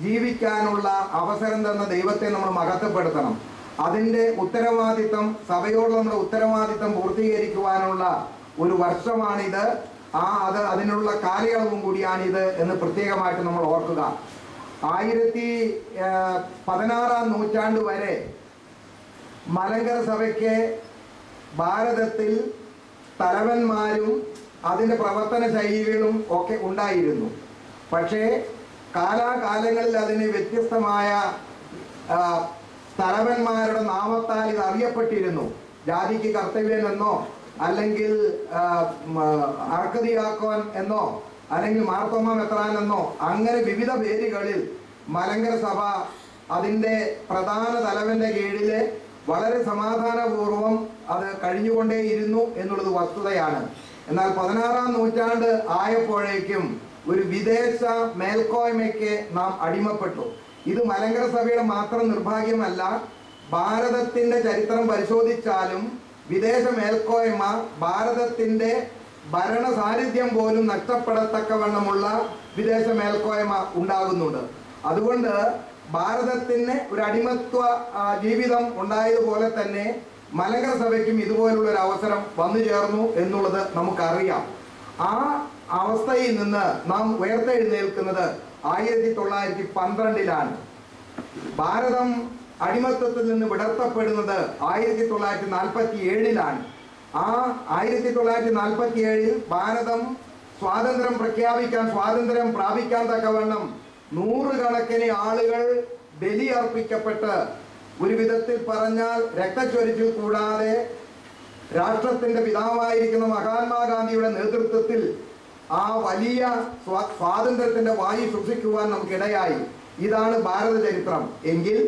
ജീവിക്കാനുള്ള അവസരം തന്ന ദൈവത്തെ നമ്മൾ മഹത്വപ്പെടുത്തണം. അതിൻ്റെ ഉത്തരവാദിത്തം, സഭയോട് നമ്മുടെ ഉത്തരവാദിത്തം പൂർത്തീകരിക്കുവാനുള്ള ഒരു വർഷമാണിത്. അതിനുള്ള കാലയളവും കൂടിയാണിത് എന്ന് പ്രത്യേകമായിട്ട് നമ്മൾ ഓർക്കുക. 16-ാം നൂറ്റാണ്ട് വരെ മലങ്കര സഭയ്ക്ക് ഭാരതത്തിൽ തലവന്മാരും അതിൻ്റെ പ്രവർത്തന ശൈലികളും ഒക്കെ ഉണ്ടായിരുന്നു. പക്ഷേ കാലാകാലങ്ങളിൽ അതിന് വ്യത്യസ്തമായ തലവന്മാരുടെ നാമത്താൽ ഇത് അറിയപ്പെട്ടിരുന്നു. ജാതിക്ക് കർത്തവ്യൻ എന്നോ, അല്ലെങ്കിൽ അർക്കതിയാക്കോൻ എന്നോ, അല്ലെങ്കിൽ മാർത്തോമ മെത്രാൻ എന്നോ, അങ്ങനെ വിവിധ പേരുകളിൽ മലങ്കര സഭ അതിൻ്റെ പ്രധാന തലവന്റെ കീഴിൽ വളരെ സമാധാനപൂർവം അത് കഴിഞ്ഞുകൊണ്ടേയിരുന്നു എന്നുള്ളത് വസ്തുതയാണ്. എന്നാൽ 16-ാം നൂറ്റാണ്ട് ആയപ്പോഴേക്കും ഒരു വിദേശ മേൽക്കോയ്മയ്ക്ക് നാം അടിമപ്പെട്ടു. ഇത് മലങ്കര സഭയുടെ മാത്രം നിർഭാഗ്യമല്ല. ഭാരതത്തിന്റെ ചരിത്രം പരിശോധിച്ചാലും വിദേശ മേൽക്കോയ്മ ഭാരതത്തിന്റെ ഭരണ സാന്നിധ്യം പോലും നഷ്ടപ്പെടത്തക്കവണ്ണമുള്ള വിദേശ മേൽക്കോയ്മ ഉണ്ടാകുന്നുണ്ട്. അതുകൊണ്ട് ഭാരതത്തിന് ഒരു അടിമത്വ ജീവിതം ഉണ്ടായതുപോലെ തന്നെ മലങ്കര സഭയ്ക്കും ഇതുപോലുള്ള ഒരു അവസരം വന്നു ചേർന്നു എന്നുള്ളത് നമുക്കറിയാം. ആ അവസ്ഥയിൽ നിന്ന് നാം ഉയർത്തെഴുന്നേൽക്കുന്നത് 1912-ലാണ്. ഭാരതം അടിമത്തത്തിൽ നിന്ന് വിടർത്തപ്പെടുന്നത് 1947-ലാണ്. ആ 1947-ൽ ഭാരതം സ്വാതന്ത്ര്യം പ്രാപിക്കാൻ തക്കവണ്ണം നൂറുകണക്കിന് ആളുകൾ ബലിയർപ്പിക്കപ്പെട്ട്, ഒരു വിധത്തിൽ പറഞ്ഞാൽ രക്തച്ചൊരിച്ചിൽ കൂടാതെ രാഷ്ട്രത്തിന്റെ പിതാവായിരിക്കുന്ന മഹാത്മാഗാന്ധിയുടെ നേതൃത്വത്തിൽ ആ വലിയ സ്വാതന്ത്ര്യത്തിന്റെ വായു ശ്വസിക്കുവാൻ നമുക്കിടയായി. ഇതാണ് ഭാരത ചരിത്രം. എങ്കിൽ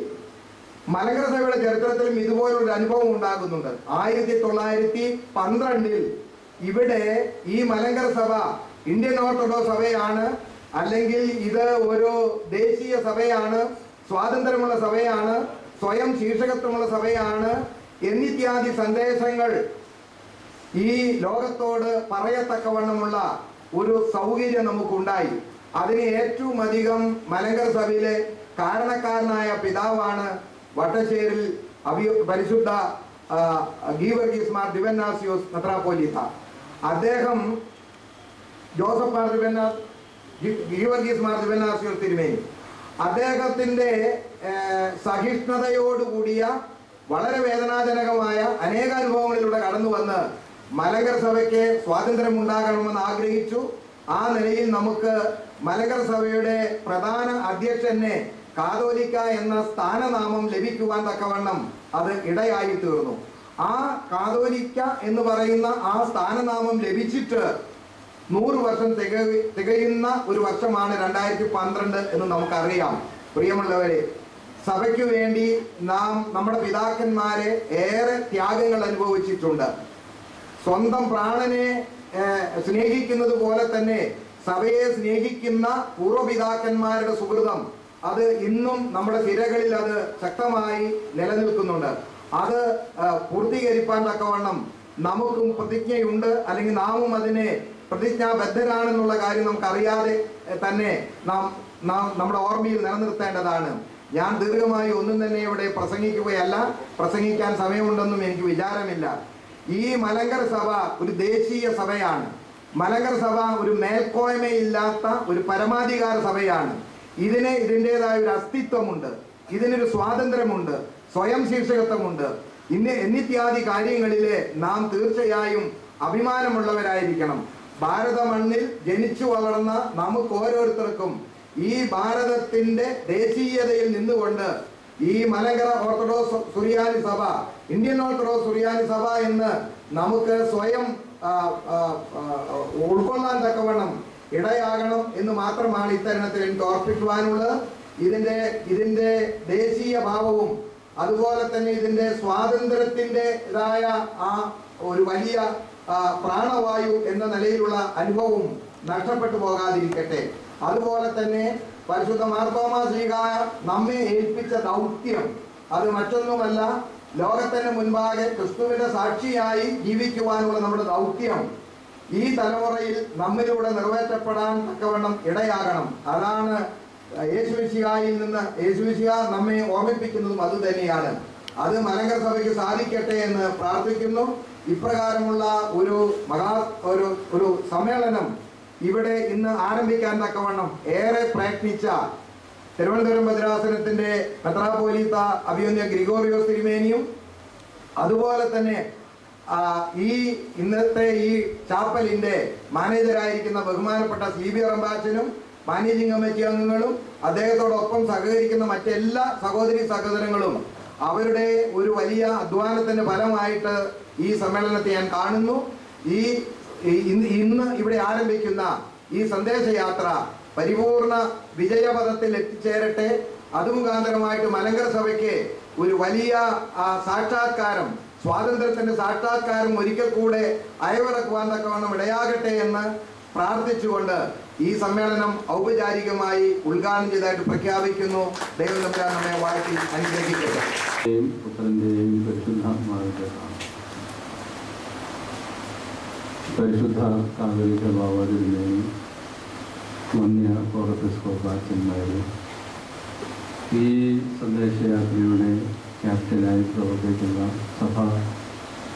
മലങ്കര സഭയുടെ ചരിത്രത്തിലും ഇതുപോലൊരു അനുഭവം ഉണ്ടാകുന്നുണ്ട്. 1912-ൽ ഇവിടെ ഈ മലങ്കര സഭ ഇന്ത്യൻ ഓർത്തഡോക്സ് സഭയാണ്, അല്ലെങ്കിൽ ഇത് ഒരു ദേശീയ സഭയാണ്, സ്വാതന്ത്ര്യമുള്ള സഭയാണ്, സ്വയം ശീർഷകത്വമുള്ള സഭയാണ് എന്നിത്യാദി സന്ദേശങ്ങൾ ഈ ലോകത്തോട് പറയത്തക്കവണ്ണമുള്ള ഒരു സൗകര്യം നമുക്കുണ്ടായി. അതിന് ഏറ്റവും അധികം മലങ്കര സഭയിലെ കാരണക്കാരനായ പിതാവാണ് വട്ടശ്ശേരിൽ പരിശുദ്ധ ഗീവർഗീസ് മാർ ദിവന്നാസിയോസ് മെത്രാപ്പോലീത്ത. അദ്ദേഹം ജോസഫ് മാർ ഗീവർഗീസ് മാർ ദിവന്നാസിയോസ് തിരുമേനി അദ്ദേഹത്തിന്റെ സഹിഷ്ണുതയോടുകൂടിയ വളരെ വേദനാജനകമായ അനേക അനുഭവങ്ങളിലൂടെ കടന്നു വന്ന് മലങ്കര സഭയ്ക്ക് സ്വാതന്ത്ര്യം ഉണ്ടാകണമെന്ന് ആഗ്രഹിച്ചു. ആ നിലയിൽ നമുക്ക് മലങ്കര സഭയുടെ പ്രധാന അധ്യക്ഷനെ കാതോലിക്ക എന്ന സ്ഥാനനാമം ലഭിക്കുവാൻ തക്കവണ്ണം അത് ഇടയായി തീർന്നു. ആ കാതോലിക്ക എന്ന് പറയുന്ന ആ സ്ഥാനനാമം ലഭിച്ചിട്ട് 100 വർഷം തികയുന്ന ഒരു വർഷമാണ് 2012 എന്ന് നമുക്കറിയാം. പ്രിയമുള്ളവരെ, സഭയ്ക്ക് വേണ്ടി നാം നമ്മുടെ പിതാക്കന്മാരെ ഏറെ ത്യാഗങ്ങൾ അനുഭവിച്ചിട്ടുണ്ട്. സ്വന്തം പ്രാണനെ സ്നേഹിക്കുന്നത് പോലെ തന്നെ സഭയെ സ്നേഹിക്കുന്ന പൂർവ്വപിതാക്കന്മാരുടെ സുഹൃതം അത് ഇന്നും നമ്മുടെ തിരകളിൽ അത് ശക്തമായി നിലനിൽക്കുന്നുണ്ട്. അത് പൂർത്തീകരിക്കാൻ തക്കവണ്ണം നമുക്കും പ്രതിജ്ഞയുണ്ട്, അല്ലെങ്കിൽ നാമും അതിനെ പ്രതിജ്ഞാബദ്ധരാണെന്നുള്ള കാര്യം നമുക്കറിയാതെ തന്നെ നാം നമ്മുടെ ഓർമ്മയിൽ നിലനിർത്തേണ്ടതാണ്. ഞാൻ ദീർഘമായി ഒന്നും തന്നെ ഇവിടെ പ്രസംഗിക്കുകയല്ല, പ്രസംഗിക്കാൻ സമയമുണ്ടെന്നും എനിക്ക് വിചാരമില്ല. ഈ മലങ്കര സഭ ഒരു ദേശീയ സഭയാണ്. മലങ്കര സഭ ഒരു മേൽക്കോയ്മയില്ലാത്ത ഒരു പരമാധികാര സഭയാണ്. ഇതിൻ്റെതായ ഒരു അസ്തിത്വമുണ്ട്, ഇതിനൊരു സ്വാതന്ത്ര്യമുണ്ട്, സ്വയം ശീർഷകത്വമുണ്ട്. എന്നിത്യാദി കാര്യങ്ങളിൽ നാം തീർച്ചയായും അഭിമാനമുള്ളവരായിരിക്കണം. ഭാരത മണ്ണിൽ ജനിച്ചു വളർന്ന നമുക്ക് ഓരോരുത്തർക്കും ഈ ഭാരതത്തിന്റെ ദേശീയതയിൽ നിന്നുകൊണ്ട് ഈ മലങ്കര ഓർത്തഡോക്സ് സുറിയാനി സഭ, ഇന്ത്യൻ ഓർത്തഡോക്സ് സുറിയാനി സഭ എന്ന് നമുക്ക് സ്വയം ഉൾക്കൊള്ളാൻ തക്കവണ്ണം ഇടയാകണം എന്ന് മാത്രമാണ് ഇത്തരണത്തിൽ എനിക്ക് ഓർപ്പിക്കുവാനുള്ളത്. ഇതിന്റെ ദേശീയ ഭാവവും അതുപോലെ തന്നെ ഇതിന്റെ സ്വാതന്ത്ര്യത്തിൻ്റെതായ ആ ഒരു വലിയ പ്രാണവായു എന്ന നിലയിലുള്ള അനുഭവവും നഷ്ടപ്പെട്ടു പോകാതിരിക്കട്ടെ. അതുപോലെ തന്നെ പരിശുദ്ധ മാർത്തോമാ ശ്ലീഹാ നമ്മെ ഏൽപ്പിച്ച ദൗത്യം അത് മറ്റൊന്നുമല്ല, ലോകത്തിന് മുൻപാകെ ക്രിസ്തുവിന്റെ സാക്ഷിയായി ജീവിക്കുവാനുള്ള നമ്മുടെ ദൗത്യം ഈ തലമുറയിൽ നമ്മിലൂടെ നിറവേറ്റപ്പെടാൻ തക്കവണ്ണം ഇടയാകണം. അതാണ് യേശുമിശിഹായിൽ നിന്ന് യേശുമിശിഹ നമ്മെ ഓർമ്മിപ്പിക്കുന്നതും അത് തന്നെയാണ്. അത് മലങ്കര സഭയ്ക്ക് സാധിക്കട്ടെ എന്ന് പ്രാർത്ഥിക്കുന്നു. ഇപ്രകാരമുള്ള ഒരു സമ്മേളനം ഇവിടെ ഇന്ന് ആരംഭിക്കാൻ തക്കവണ്ണം ഏറെ പ്രയത്നിച്ച തിരുവനന്തപുരം ഭദ്രാസനത്തിന്റെ മെത്രാപ്പോലീത്ത അഭിവന്ദ്യ ഗ്രിഗോറിയോസ് തിരുമേനിയും അതുപോലെ തന്നെ ഈ ഇന്നത്തെ ഈ ചാപ്പലിന്റെ മാനേജരായിരിക്കുന്ന ബഹുമാനപ്പെട്ട CB റമ്പാച്ചനും മാനേജിംഗ് കമ്മിറ്റി അംഗങ്ങളും അദ്ദേഹത്തോടൊപ്പം സഹകരിക്കുന്ന മറ്റെല്ലാ സഹോദരി സഹോദരങ്ങളും അവരുടെ ഒരു വലിയ അധ്വാനത്തിന്റെ ഫലമായിട്ട് ഈ സമ്മേളനത്തെ ഞാൻ കാണുന്നു. ഇന്ന് ഇവിടെ ആരംഭിക്കുന്ന ഈ സന്ദേശയാത്ര പരിപൂർണ വിജയപഥത്തിൽ എത്തിച്ചേരട്ടെ. അതുമുഖാന്തരമായിട്ട് മലങ്കര സഭയ്ക്ക് ഒരു വലിയ സാക്ഷാത്കാരം, സ്വാതന്ത്ര്യത്തിന്റെ സാക്ഷാത്കാരം ഒരിക്കൽ കൂടെ അയവിറക്കുവാൻ തക്കവണ്ണം ഇടയാകട്ടെ എന്ന് പ്രാർത്ഥിച്ചുകൊണ്ട് ഈ സമ്മേളനം ഔപചാരികമായി ഉദ്ഘാടനം ചെയ്തതായിട്ട് പ്രഖ്യാപിക്കുന്നു. ദൈവം തമ്പുരാൻ നമ്മെ വാഴ്ത്തി അനുഗ്രഹിക്കട്ടെ. പരിശുദ്ധ കാതോലിക്ക ബാവാതിരുമേനി, വന്യ കോറപ്പിസ്കോപ്പാച്ചന്മാരും, ഈ സന്ദേശയാത്രയുടെ ക്യാപ്റ്റനായി പ്രവർത്തിക്കുന്ന സഭാ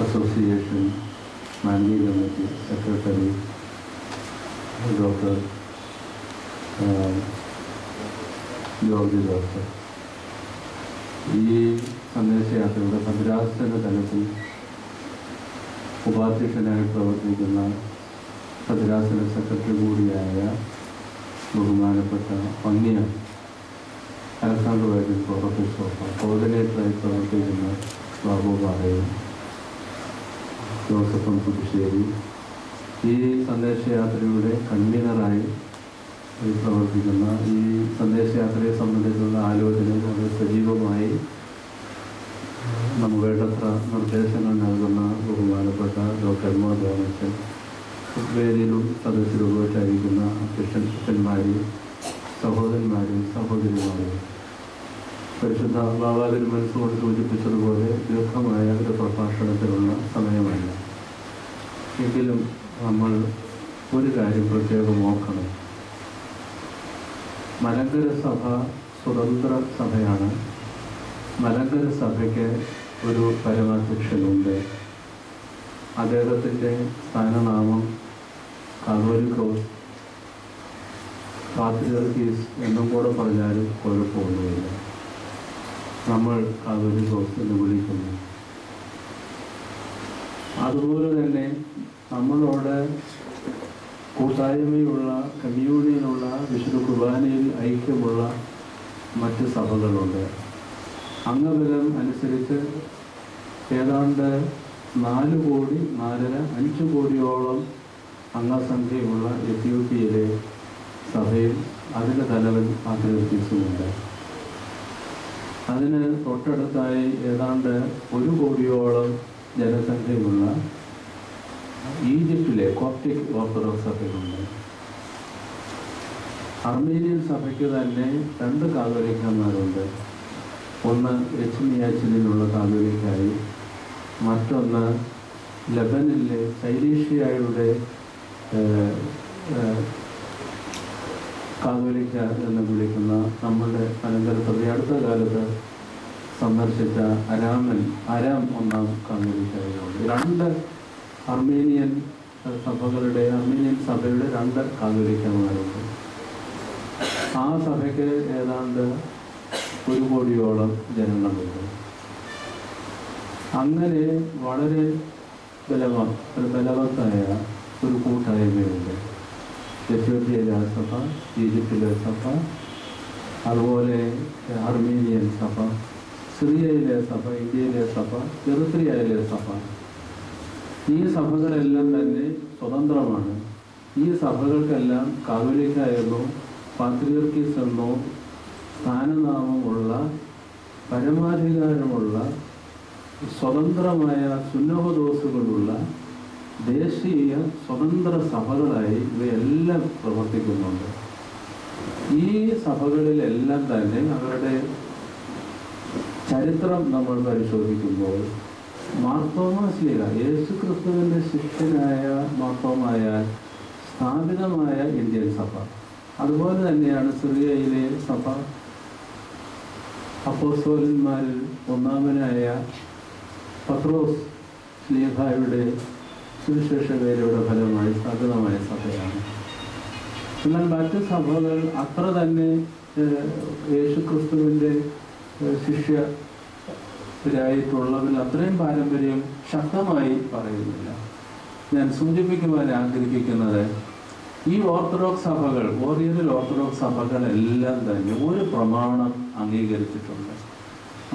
association managing committee secretary doctor George Joseph, ഈ സന്ദേശയാത്രയുടെ ഭദ്രാസന തലത്തിൽ ഉപാധ്യക്ഷനായി പ്രവർത്തിക്കുന്ന ഭദ്രാസന സെക്രട്ടറി കൂടിയായ ബഹുമാനപ്പെട്ട വന്യ അലക്സാണ്ടർ വൈദ്യൻ കോറപ്പിസ്കോപ്പ, കോർഡിനേറ്ററായി പ്രവർത്തിക്കുന്ന ബാബു പാറയും ജോസഫും പുതുശ്ശേരി, ഈ സന്ദേശയാത്രയുടെ കൺവീനറായി പ്രവർത്തിക്കുന്ന, ഈ സന്ദേശയാത്രയെ സംബന്ധിച്ചുള്ള ആലോചനയിൽ വളരെ സജീവമായി നമുക്ക് വേണ്ടത്ര നിർദ്ദേശങ്ങൾ നൽകുന്ന ബഹുമാനപ്പെട്ട ഡോക്ടർ എം. തോമസൻ, വേദിയിലും സദസ്സിലുമായിട്ടായിരിക്കുന്ന അധ്യക്ഷന്മാരെയും സഹോദരന്മാരെയും സഹോദരിമാരെയും, പരിശുദ്ധ ബാവാതിരി മനസ്സുകൊണ്ട് സൂചിപ്പിച്ചതുപോലെ ദീർഘമായ ഒരു പ്രഭാഷണത്തിനുള്ള സമയമല്ല. എങ്കിലും നമ്മൾ ഒരു കാര്യം പ്രത്യേകം ഓർക്കണം. മലങ്കര സഭ സ്വതന്ത്ര സഭയാണ്. മലങ്കര സഭയ്ക്ക് ഒരു പരമാധ്യക്ഷനുണ്ട്. അദ്ദേഹത്തിൻ്റെ സ്ഥാനനാമം കാതോലിക്കോസ് പാത്രിയർക്കീസ് എന്നും കൂടെ പറഞ്ഞാലും കുഴപ്പമൊന്നുമില്ല. നമ്മൾ കാതോലിക്കോസ് എന്ന് വിളിക്കുന്നു. അതുപോലെ തന്നെ നമ്മളോട് കൂട്ടായ്മയുള്ള, കമ്മ്യൂണിയനുള്ള, വിശുദ്ധ കുർബാനയിൽ ഐക്യമുള്ള മറ്റ് സഭകളുണ്ട്. അംഗബലം അനുസരിച്ച് ഏതാണ്ട് 4 കോടി 4.5 കോടിയോളം അംഗസംഖ്യയുള്ള എത്യോപ്യയിലെ സഭയും അതിൻ്റെ തലവൻ പാത്രിയർക്കീസുമുണ്ട്. അതിന് തൊട്ടടുത്തായി ഏതാണ്ട് 1 കോടിയോളം ജനസംഖ്യയുള്ള ഈജിപ്തിലെ കോപ്റ്റിക് ഓർത്തഡോക്സ് സഭയുണ്ട്. അർമേനിയൻ സഭയ്ക്ക് തന്നെ 2 കാതോലിക്കന്മാരുണ്ട്. ഒന്ന് എച്ച്മിയാച്ചിലുള്ള കാതോലിക്കായി, മറ്റൊന്ന് ലെബനിലെ സൈലീഷ്യയുടെ കാതോലിക്ക എന്ന് വിളിക്കുന്ന നമ്മളുടെ മലങ്കര സഭ അടുത്ത കാലത്ത് സന്ദർശിച്ച അരാം ഒന്നാം കാതോലിക്കായുണ്ട്. 2 അർമേനിയൻ സഭയുടെ 2 കാതോലിക്കന്മാരുണ്ട്. ആ സഭയ്ക്ക് ഏതാണ്ട് 1 കോടിയോളം ജനങ്ങളുണ്ട്. അങ്ങനെ വളരെ ബലവത്തായ ഒരു കൂട്ടായ്മയുണ്ട്. എത്യോപ്യയിലെ സഭ, ഈജിപ്തിലെ സഭ, അതുപോലെ അർമേനിയൻ സഭ, സിറിയയിലെ സഭ, ഇന്ത്യയിലെ സഭ, എറിത്രിയയിലെ സഭ. ഈ സഭകളെല്ലാം തന്നെ സ്വതന്ത്രമാണ്. ഈ സഭകൾക്കെല്ലാം കാതോലിക്ക എന്നോ പാത്രിയർക്കീസ് എന്നോ സ്ഥാനനാമമുള്ള, പരമാധികാരമുള്ള, സ്വതന്ത്രമായ സുന്നഹദോസുകളുള്ള ദേശീയ സ്വതന്ത്ര സഭകളായി ഇവയെല്ലാം പ്രവർത്തിക്കുന്നുണ്ട്. ഈ സഭകളിലെല്ലാം തന്നെ അവരുടെ ചരിത്രം നമ്മൾ പരിശോധിക്കുമ്പോൾ മാർത്തോമാ ശ്ലീഹ, യേശു ക്രിസ്തുവിൻ്റെ ശിഷ്യനായ മാർത്തോമായാൽ സ്ഥാപിതമായ ഇന്ത്യൻ സഭ, അതുപോലെ തന്നെയാണ് സിറിയയിലെ സഭ. അപ്പോസ്തലന്മാരിൽ ഒന്നാമനായ പത്രോസ് ശ്ലീഹായുടെ സുവിശേഷ വേലയുടെ ഫലമായി സ്ഥാപിതമായ സഭയാണ്. എന്നാൽ മറ്റ് സഭകൾ അത്ര തന്നെ യേശു ക്രിസ്തുവിൻ്റെ ശിഷ്യ രായിട്ടുള്ളതിൽ അത്രയും പാരമ്പര്യം ശക്തമായി പറയുന്നില്ല. ഞാൻ സൂചിപ്പിക്കുവാൻ ആഗ്രഹിക്കുന്നത് ഈ ഓർത്തഡോക്സ് സഭകൾ, ഓറിയന്റൽ ഓർത്തഡോക്സ് സഭകളെല്ലാം തന്നെ ഒരു പ്രമാണം അംഗീകരിച്ചിട്ടുണ്ട്.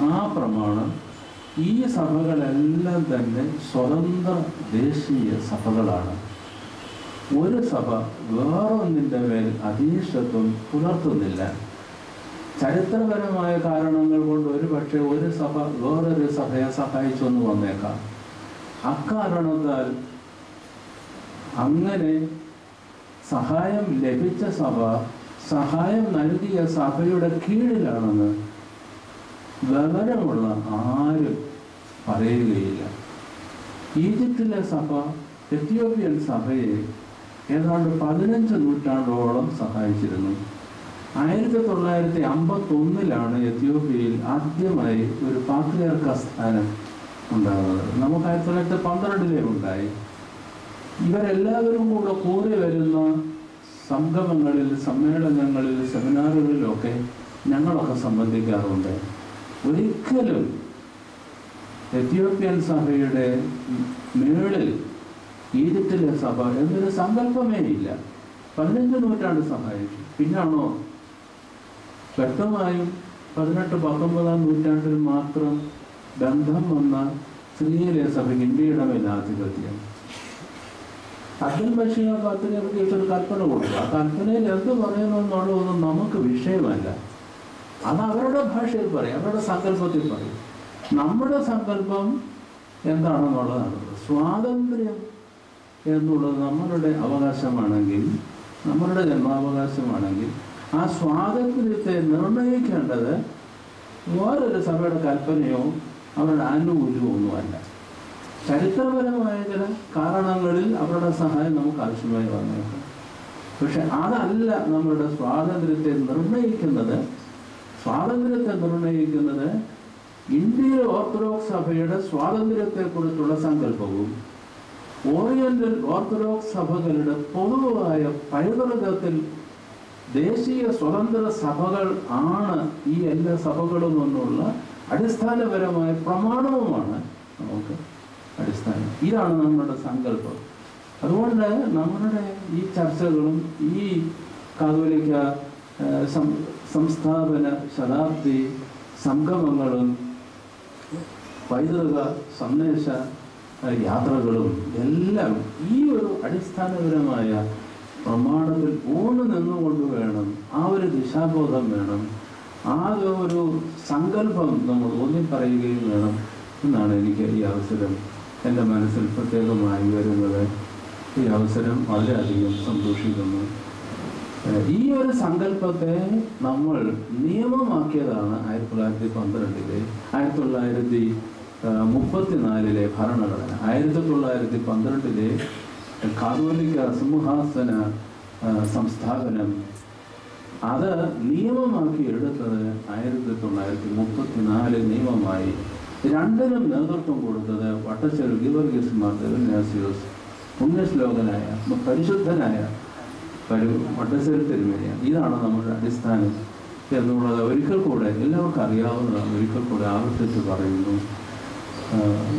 ആ പ്രമാണം ഈ സഭകളെല്ലാം തന്നെ സ്വതന്ത്ര ദേശീയ സഭകളാണ്. ഒരു സഭ വേറൊന്നിൻ്റെ മേൽ അധീശത്വം പുലർത്തുന്നില്ല. ചരിത്രപരമായ കാരണങ്ങൾ കൊണ്ട് ഒരുപക്ഷെ ഒരു സഭ വേറൊരു സഭയെ സഹായിച്ചൊന്ന് വന്നേക്കാം. അക്കാരണത്താൽ അങ്ങനെ സഹായം ലഭിച്ച സഭ സഹായം നൽകിയ സഭയുടെ കീഴിലാണെന്ന് വിവരമുള്ള ആരും പറയുകയില്ല. ഈജിപ്തിലെ സഭ എത്യോപ്യൻ സഭയെ ഏതാണ്ട് 15 നൂറ്റാണ്ടോളം സഹായിച്ചിരുന്നു. 1951 എത്യോപ്യയിൽ ആദ്യമായി ഒരു പാത്രിയാർക്ക സ്ഥാനം ഉണ്ടാകുന്നത്. നമുക്ക് 1912 ഉണ്ടായി. ഇവരെല്ലാവരും കൂടെ കൂടി വരുന്ന സംഗമങ്ങളിൽ, സമ്മേളനങ്ങളിൽ, സെമിനാറുകളിലൊക്കെ ഞങ്ങളൊക്കെ സംബന്ധിക്കാറുണ്ട്. ഒരിക്കലും എത്യോപ്യൻ സഭയുടെ മേളിൽ ഈജിപ്തിലെ സഭ എന്നൊരു സങ്കല്പമേ ഇല്ല. 15 നൂറ്റാണ്ട് സഹായിച്ചു. പിന്നാണോ വ്യക്തമായും 18-19 നൂറ്റാണ്ടിൽ മാത്രം ബന്ധം വന്ന സിറിയയിലെ സഭയ്ക്ക് ഇന്ത്യയുടെ മേൽ ആധിപത്യം. അബ്ദുൽ ബഷീർ പാത്രിയാർക്ക് ഒരു കൽപ്പന കൊടുത്തു. ആ കൽപ്പനയിൽ എന്ത് പറയുന്നു എന്നുള്ളതൊന്നും നമുക്ക് വിഷയമല്ല. അത് അവരുടെ ഭാഷയിൽ പറയും, അവരുടെ സങ്കല്പത്തിൽ പറയും. നമ്മുടെ സങ്കല്പം എന്താണെന്നുള്ളതാണ്. സ്വാതന്ത്ര്യം എന്നുള്ളത് നമ്മളുടെ അവകാശമാണെങ്കിൽ, നമ്മളുടെ ജന്മാവകാശമാണെങ്കിൽ, ആ സ്വാതന്ത്ര്യത്തെ നിർണയിക്കേണ്ടത് വേറൊരു സഭയുടെ കൽപ്പനയോ അവരുടെ ആനുകൂല്യമോ ഒന്നുമല്ല. ചരിത്രപരമായ ചില കാരണങ്ങളിൽ അവരുടെ സഹായം നമുക്ക് ആവശ്യമായി വന്നേക്കാം. പക്ഷെ അതല്ല നമ്മളുടെ സ്വാതന്ത്ര്യത്തെ നിർണയിക്കുന്നത്. സ്വാതന്ത്ര്യത്തെ നിർണയിക്കുന്നത് ഇന്ത്യൻ ഓർത്തഡോക്സ് സഭയുടെ സ്വാതന്ത്ര്യത്തെക്കുറിച്ചുള്ള സങ്കല്പവും ഓറിയന്റൽ ഓർത്തഡോക്സ് സഭകളുടെ പൊതുവായ പൈതൃകത്തിൽ ദേശീയ സ്വതന്ത്ര സഭകൾ ആണ് ഈ എല്ലാ സഭകളും എന്നുള്ള അടിസ്ഥാനപരമായ പ്രമാണവുമാണ് നമുക്ക് അടിസ്ഥാനം. ഇതാണ് നമ്മുടെ സങ്കല്പം. അതുകൊണ്ട് നമ്മളുടെ ഈ ചർച്ചകളും ഈ കാതോലിക്ക സംസ്ഥാപന ശതാബ്ദി സംഗമങ്ങളും പൈതൃക സന്ദേശ യാത്രകളും എല്ലാം ഈ ഒരു അടിസ്ഥാനപരമായ പ്രമാണത്തിൽ ഊന്നു നിന്നുകൊണ്ട് വേണം. ആ ഒരു ദിശാബോധം വേണം. ആ ഒരു സങ്കല്പം നമ്മൾ ഊന്നിപ്പറയുകയും വേണം എന്നാണ് എനിക്ക് ഈ അവസരം എൻ്റെ മനസ്സിൽ പ്രത്യേകമായി വരുന്നത്. ഈ അവസരം വളരെയധികം സന്തോഷിക്കുന്നു. ഈ ഒരു സങ്കല്പത്തെ നമ്മൾ നിയമമാക്കിയതാണ് 1912 1934 ഭരണഘടന. 1912 കാതോലിക്ക സിംഹാസന സംസ്ഥാപനം അത് നിയമമാക്കി എടുത്തത് 1934 നിയമമായി. രണ്ടിനും നേതൃത്വം കൊടുത്തത് വട്ടശ്ശേരി ഗീവർഗീസ് മാർ ഇഗ്നാസിയോസ്, പുണ്യശ്ലോകനായ പരിശുദ്ധനായ വട്ടശ്ശേരി തിരുമേനിയാണ്. ഇതാണ് നമ്മുടെ അടിസ്ഥാനം എന്നുള്ളത് ഒരിക്കൽ കൂടെ എല്ലാവർക്കും അറിയാവുന്നതാണ്. ഒരിക്കൽ കൂടെ ആവർത്തിച്ച് പറയുന്നു.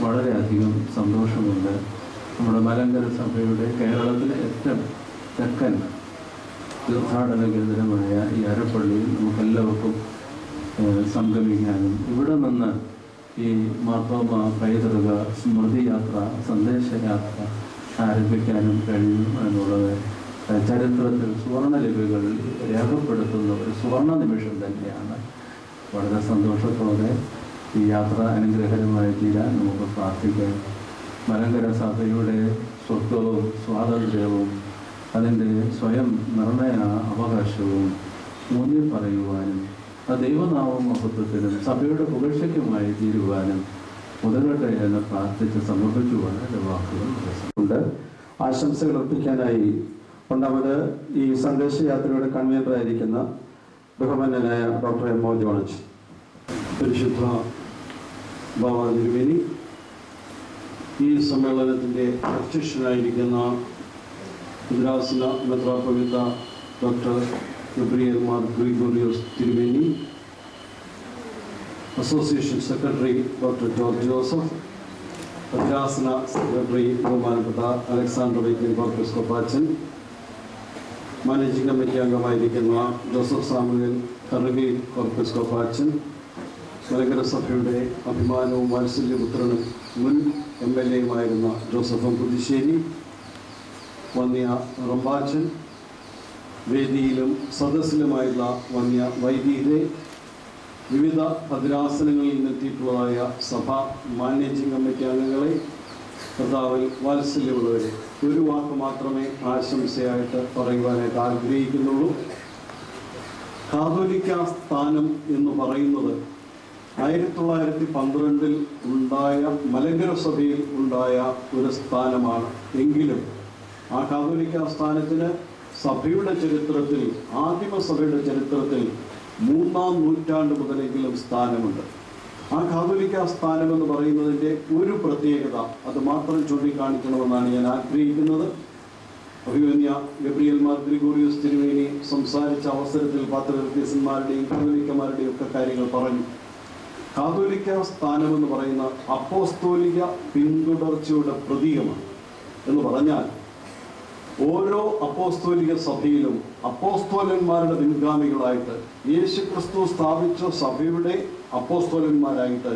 വളരെയധികം സന്തോഷമുണ്ട്. നമ്മുടെ മലങ്കര സഭയുടെ കേരളത്തിലെ ഏറ്റവും തെക്കൻ തീർത്ഥാടന കേന്ദ്രമായ ഈ അരപ്പള്ളിയിൽ നമുക്കെല്ലാവർക്കും സംഗമിക്കാനും ഇവിടെ നിന്ന് ഈ മാർത്തോമ പൈതൃക സ്മൃതിയാത്ര, സന്ദേശയാത്ര ആരംഭിക്കാനും കഴിയും എന്നുള്ളത് ചരിത്രത്തിൽ സുവർണലിപികൾ രേഖപ്പെടുത്തുന്ന ഒരു സുവർണ നിമിഷം തന്നെയാണ്. വളരെ സന്തോഷത്തോടെ ഈ യാത്ര അനുഗ്രഹകരമായി തീരാൻ നമുക്ക് പ്രാർത്ഥിക്കാം. മലങ്കര സഭയുടെ സ്വത്വവും സ്വാതന്ത്ര്യവും അതിൻ്റെ സ്വയം നിർണയ അവകാശവും ഊന്നി പറയുവാനും അത് ദൈവനാമ മഹത്വത്തിനും സഭയുടെ പുകഴ്ചയ്ക്കുമായി തീരുവാനും ഉതകട്ടെ എന്ന് പ്രാർത്ഥിച്ച് സമർപ്പിച്ചുകൊണ്ട് എൻ്റെ വാക്കുകൾ ഉണ്ട്. ആശംസകൾ അർപ്പിക്കാനായി ഒന്നാമത് ഈ സന്ദേശയാത്രയുടെ കൺവീനറായിരിക്കുന്ന ബഹുമാന്യനായ ഡോക്ടർ എം.ഒ. ജോണച്ച്. പരിശുദ്ധ ബാബ തിരുമേനി, ഈ സമ്മേളനത്തിൻ്റെ അധ്യക്ഷനായിരിക്കുന്ന മദ്രാസില മെത്രാപ്പൊലീത്ത ഡോക്ടർ ഗബ്രിയേൽ മാർ ഗ്രിഗോറിയോസ് തിരുമേനി, association secretary doctor George Joseph, ഭദ്രാസന സെക്രട്ടറി ബഹുമാനപ്പെട്ട അലക്സാണ്ടർ വൈദ്യൻ കോർപ്പസ് കൊപ്പാച്ചൻ, മാനേജിംഗ് കമ്മിറ്റി അംഗമായിരിക്കുന്ന ജോസഫ് സാമുവേൽ കറുകയിൽ കോർപ്പസ് കൊപ്പാച്ചൻ, മലങ്കര സഭയുടെ അഭിമാനവും വാത്സല്യപുത്രനും മുൻ MLA-യുമായിരുന്ന ജോസഫ് പുതുശ്ശേരി, വന്യ റമ്പാച്ചൻ, വേദിയിലും സദസ്സിലുമായുള്ള വന്യ വൈദികരെ, വിവിധ ഭദ്രാസനങ്ങളിൽ നിന്നെത്തിയിട്ടുള്ളതായ സഭ മാനേജിംഗ് കമ്മിറ്റി അംഗങ്ങളെ, കർത്താവിൽ വാത്സല്യമുള്ളവരെ, ഒരു വാക്ക് മാത്രമേ ആശംസയായിട്ട് പറയുവാനായിട്ട് ആഗ്രഹിക്കുന്നുള്ളൂ. കാതോലിക്ക സ്ഥാനം എന്ന് പറയുന്നത് 1912 ഉണ്ടായ മലങ്കര സഭയിൽ ഉണ്ടായ ഒരു സ്ഥാനമാണ്. എങ്കിലും ആ കാതോലിക്ക സ്ഥാനത്തിന് സഭയുടെ ചരിത്രത്തിൽ, ആദിമസഭയുടെ ചരിത്രത്തിൽ 3-ാം നൂറ്റാണ്ട് മുതലെങ്കിലും സ്ഥാനമുണ്ട്. ആ കാതോലിക്ക സ്ഥാനം എന്ന് പറയുന്നതിൻ്റെ ഒരു പ്രത്യേകത അത് മാത്രം ചൂണ്ടിക്കാണിക്കണമെന്നാണ് ഞാൻ ആഗ്രഹിക്കുന്നത്. അഭിമന്യ ഗബ്രിയേൽ മാർ ഗ്രിഗോറിയോസ് തിരുമേനി സംസാരിച്ച അവസരത്തിൽ പാത്രിയർക്കീസന്മാരുടെയും കാതോലിക്കന്മാരുടെയും ഒക്കെ കാര്യങ്ങൾ പറഞ്ഞു. കാതോലിക്ക സ്ഥാനം എന്ന് പറയുന്ന അപ്പോസ്തോലിക പിന്തുടർച്ചയുടെ പ്രതീകമാണ്. എന്ന് പറഞ്ഞാൽ ഓരോ അപ്പോസ്തോലിക സഭയിലും അപ്പോസ്തോലന്മാരുടെ പിൻഗാമികളായിട്ട്, യേശുക്രിസ്തു സ്ഥാപിച്ച സഭയുടെ അപ്പോസ്തോലന്മാരായിട്ട്,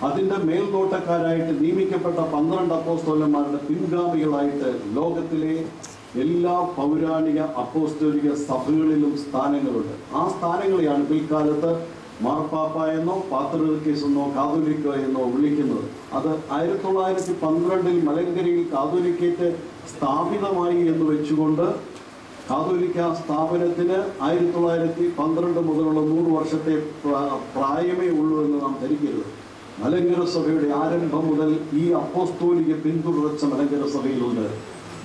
അതിൻ്റെ മേൽനോട്ടക്കാരായിട്ട് നിയമിക്കപ്പെട്ട 12 അപ്പോസ്തോലന്മാരുടെ പിൻഗാമികളായിട്ട് ലോകത്തിലെ എല്ലാ പൗരാണിക അപ്പോസ്തോലിക സഭകളിലും സ്ഥാനങ്ങളുണ്ട്. ആ സ്ഥാനങ്ങളെയാണ് പിൽക്കാലത്ത് മാർപ്പാപ്പ എന്നോ പാത്രിയർക്കീസ് എന്നോ കാതോലിക്ക എന്നോ വിളിക്കുന്നത്. അത് 1912 മലങ്കരയിൽ കാതോലിക്കേറ്റ് സ്ഥാപിതമായി എന്ന് വെച്ചുകൊണ്ട് കാതോലിക്ക സ്ഥാപനത്തിന് 1912 മുതലുള്ള 100 വർഷത്തെ പ്രായമേ ഉള്ളൂ എന്ന് നാം ധരിക്കരുത്. മലങ്കര സഭയുടെ ആരംഭം മുതൽ ഈ അപ്പോസ്തോലിക പിന്തുടർച്ച മലങ്കര സഭയിലുണ്ട്.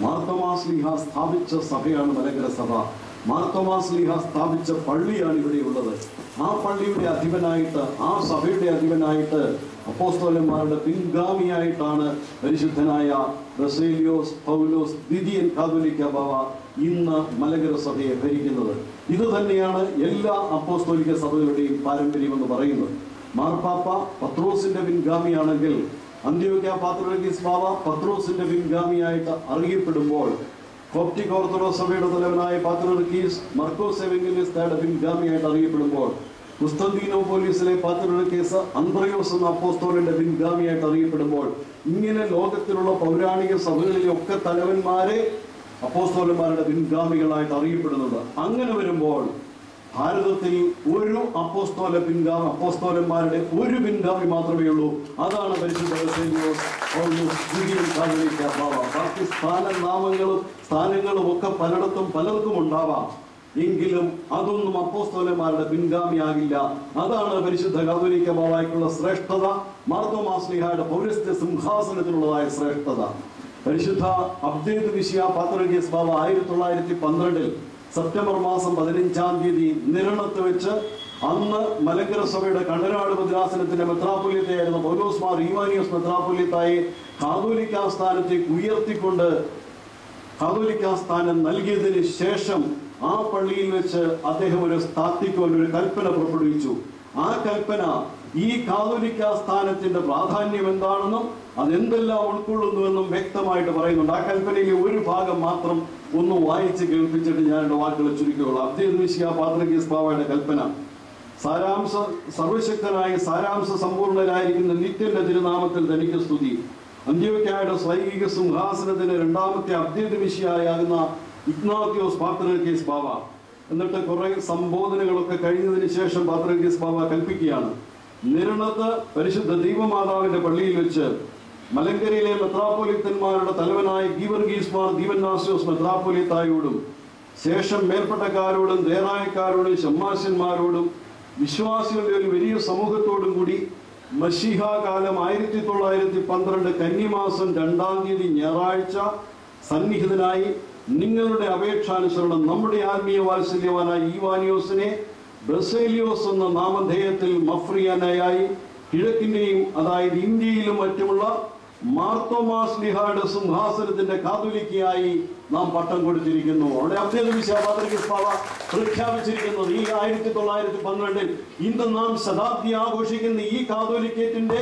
മാർത്തോമാ ശ്ലീഹ സ്ഥാപിച്ച സഭയാണ് മലങ്കര സഭ. മാർത്തോമാ ശ്ലീഹ സ്ഥാപിച്ച പള്ളിയാണ് ഇവിടെയുള്ളത്. ആ പള്ളിയുടെ അധിപനായിട്ട്, ആ സഭയുടെ അധിപനായിട്ട്, അപ്പോസ്തലന്മാരുടെ പിൻഗാമിയായിട്ടാണ് പരിശുദ്ധനായ ബസേലിയോസ് പൗലോസ് ദ്വിതീയൻ കാതോലിക്ക ബാവ ഇന്ന് മലങ്കര സഭയെ ഭരിക്കുന്നത്. ഇത് തന്നെയാണ് എല്ലാ അപ്പോസ്തോലിക സഭകളുടെയും പാരമ്പര്യം എന്ന് പറയുന്നത്. മാർപ്പാപ്പ പത്രോസിന്റെ പിൻഗാമിയാണെങ്കിൽ അന്ത്യോക്യ പാത്രിയർക്കീസ് ബാവ പത്രോസിന്റെ പിൻഗാമിയായിട്ട് അറിയപ്പെടുമ്പോൾ, കോപ്റ്റിക് ഓർത്തഡോക്സ് സഭയുടെ തലവനായ പാത്രിയർക്കീസ് മർക്കോസ് എവങ്കേലിസ്തയുടെ പിൻഗാമിയായിട്ട് അറിയപ്പെടുമ്പോൾ, കുസ്തന്തീനോപോലിസിലെ പാത്രിയർക്കീസ് അന്ത്രയോസ് എന്ന അപ്പോസ്തലന്റെ പിൻഗാമിയായിട്ട് അറിയപ്പെടുമ്പോൾ, ഇങ്ങനെ ലോകത്തിലുള്ള പൗരാണിക സഭകളിലൊക്കെ തലവന്മാരെ അപ്പോസ്തലന്മാരുടെ പിൻഗാമികളായിട്ട് അറിയപ്പെടുന്നുണ്ട്. അങ്ങനെ വരുമ്പോൾ ഭാരതത്തിൽ ഒരു അപ്പോസ്തലന്മാരുടെ ഒരു പിൻഗാമി മാത്രമേ ഉള്ളൂ. അതാണ് പരിശുദ്ധ ബസേലിയോസ് പൗലോസ് ദ്വിതീയൻ കാതോലിക്ക ബാവ. ബാക്കി സ്ഥാനങ്ങളും ഒക്കെ പലയിടത്തും പലർക്കും ഉണ്ടാവാം. എങ്കിലും അതൊന്നും അപ്പോസ്തലന്മാരുടെ പിൻഗാമിയാകില്ല. അതാണ് പരിശുദ്ധ കാതോലിക്ക ബാവയ്ക്കുള്ള ശ്രേഷ്ഠത, മാർത്തോമാ ശ്ലീഹായുടെ പൗരസ്ത്യ സിംഹാസനത്തിനുള്ളതായ ശ്രേഷ്ഠത. പരിശുദ്ധ അബ്ദേദ് മിശിഹ പാത്രിയർക്കീസ് ബാവ 1912 സെപ്റ്റംബർ മാസം 15-ാം തീയതി നിരണത്ത് വെച്ച്, അന്ന് മലങ്കര സഭയുടെ കണ്ടനാട് ഭദ്രാസനത്തിന്റെ മെത്രാപ്പൊലീത്തയായിരുന്ന പൗലോസ് മാർ ഈവാനിയോസ് മെത്രാപ്പൊലീത്തായെ കാതോലിക്ക സ്ഥാനത്തേക്ക് ഉയർത്തിക്കൊണ്ട് കാതോലിക്ക സ്ഥാനം നൽകിയതിന് ശേഷം ആ പള്ളിയിൽ വെച്ച് അദ്ദേഹം ഒരു കൽപ്പന പുറപ്പെടുവിച്ചു. ആ കൽപ്പന ഈ കാതോലിക്ക സ്ഥാനത്തിന്റെ പ്രാധാന്യം എന്താണെന്നും അതെന്തെല്ലാം ഉൾക്കൊള്ളുന്നുവെന്നും വ്യക്തമായിട്ട് പറയുന്നുണ്ട്. ആ കൽപ്പനയിലെ ഒരു ഭാഗം മാത്രം ഒന്ന് വായിച്ച് കേൾപ്പിച്ചിട്ട് ഞാൻ എൻ്റെ വാക്കുകൾ ചുരുക്കുകയുള്ളൂ. അബ്ദേദ് മിശിഹ പാത്രിയർക്കീസ് ബാവയുടെ കൽപ്പന. സർവശക്തനായ സാരാംശ സമ്പൂർണനായിരിക്കുന്ന നിത്യന്റെ തിരുനാമത്തിൽ തനിക്ക് സ്തുതി. അന്ത്യോക്യയുടെ സ്വൈകിക സിംഹാസനത്തിന് 2ാമത്തെ അബ്ദേദ് മിശിഹയാകുന്ന ഇഗ്നാത്യോസ് പാത്രിയർക്കീസ് ബാവ. എന്നിട്ട് കുറെ സംബോധനകളൊക്കെ കഴിഞ്ഞതിന് ശേഷം പാത്രിയർക്കീസ് ബാവ കൽപ്പിക്കുകയാണ്, നിരണത്ത് പരിശുദ്ധ ദൈവമാതാവിന്റെ പള്ളിയിൽ വെച്ച് മലങ്കരയിലെ മെത്രാപ്പൊലീത്തന്മാരുടെ തലവനായ ഗീവർഗീസ് മാർ ദീവന്നാസ്യോസ് മെത്രാപ്പൊലീത്തായോടും ശേഷം മേൽപ്പട്ടക്കാരോടും ദേറായക്കാരോടും ഷമ്മാശന്മാരോടും വിശ്വാസികളുടെ ഒരു വലിയ സമൂഹത്തോടും കൂടി മശീഹ കാലം 1912 കന്നിമാസം 2-ാം തീയതി ഞായറാഴ്ച സന്നിഹിതനായി നിങ്ങളുടെ അപേക്ഷാനുസരണം നമ്മുടെ ആത്മീയ വാത്സല്യവാനായ ഈവാനിയോസിനെ ബസേലിയോസ് എന്ന നാമധേയത്തിൽ മഫ്രിയാനായി കിഴക്കിന്റെയും അതായത് ഇന്ത്യയിലും മറ്റുമുള്ള മാർത്തോമാ ശ്ലീഹായുടെ സിംഹാസനത്തിന്റെ കാതോലിക്കയായി നാം പട്ടം കൊടുത്തിരിക്കുന്നു. അവിടെ അബ്ദേദുബിശാബാദർഗിസ്ബാവ പ്രഖ്യാപിച്ചിരിക്കുന്നത് ഈ 1912 ഇന്ന് നാം ശതാബ്ദി ആഘോഷിക്കുന്ന ഈ കാതോലിക്കേറ്റിന്റെ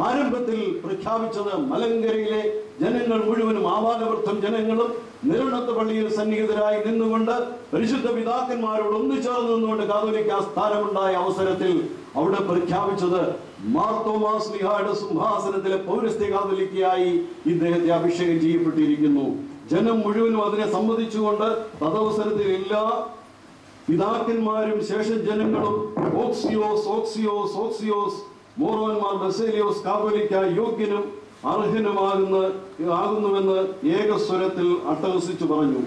ആരംഭത്തിൽ പ്രഖ്യാപിച്ചത് മലങ്കരയിലെ ജനങ്ങൾ മുഴുവനും ആവാലവൃദ്ധം ജനങ്ങളും നിരുണത്ത് പള്ളിയിൽ സന്നിഹിതരായി നിന്നുകൊണ്ട് പരിശുദ്ധ പിതാക്കന്മാരോട് ഒന്നുചേർന്ന് നിന്നുകൊണ്ട് കാതോലിക്ക സ്ഥാനമുണ്ടായ അവസരത്തിൽ അവിടെ പ്രഖ്യാപിച്ചത് മാർത്തോമാ ശ്ലീഹായുടെ സിംഹാസനത്തിലെ പൗരസ്ത്യ കാതോലിക്കയായി ഇദ്ദേഹത്തെ അഭിഷേകം ചെയ്യപ്പെട്ടിരിക്കുന്നു. ജനം മുഴുവനും അതിനെ സമ്മതിച്ചുകൊണ്ട് തദവസരത്തിൽ എല്ലാ പിതാക്കന്മാരും ശേഷജനങ്ങളും ഓക്സിയോസ് ഓക്സിയോസ് ഓക്സിയോസ് മോറോന്മാർ ബസേലിയോസ് കാതോലിക്ക യോഗ്യനും അർഹനുമാകുന്നുവെന്ന് ഏകസ്വരത്തിൽ അട്ടഹസിച്ചു പറഞ്ഞു.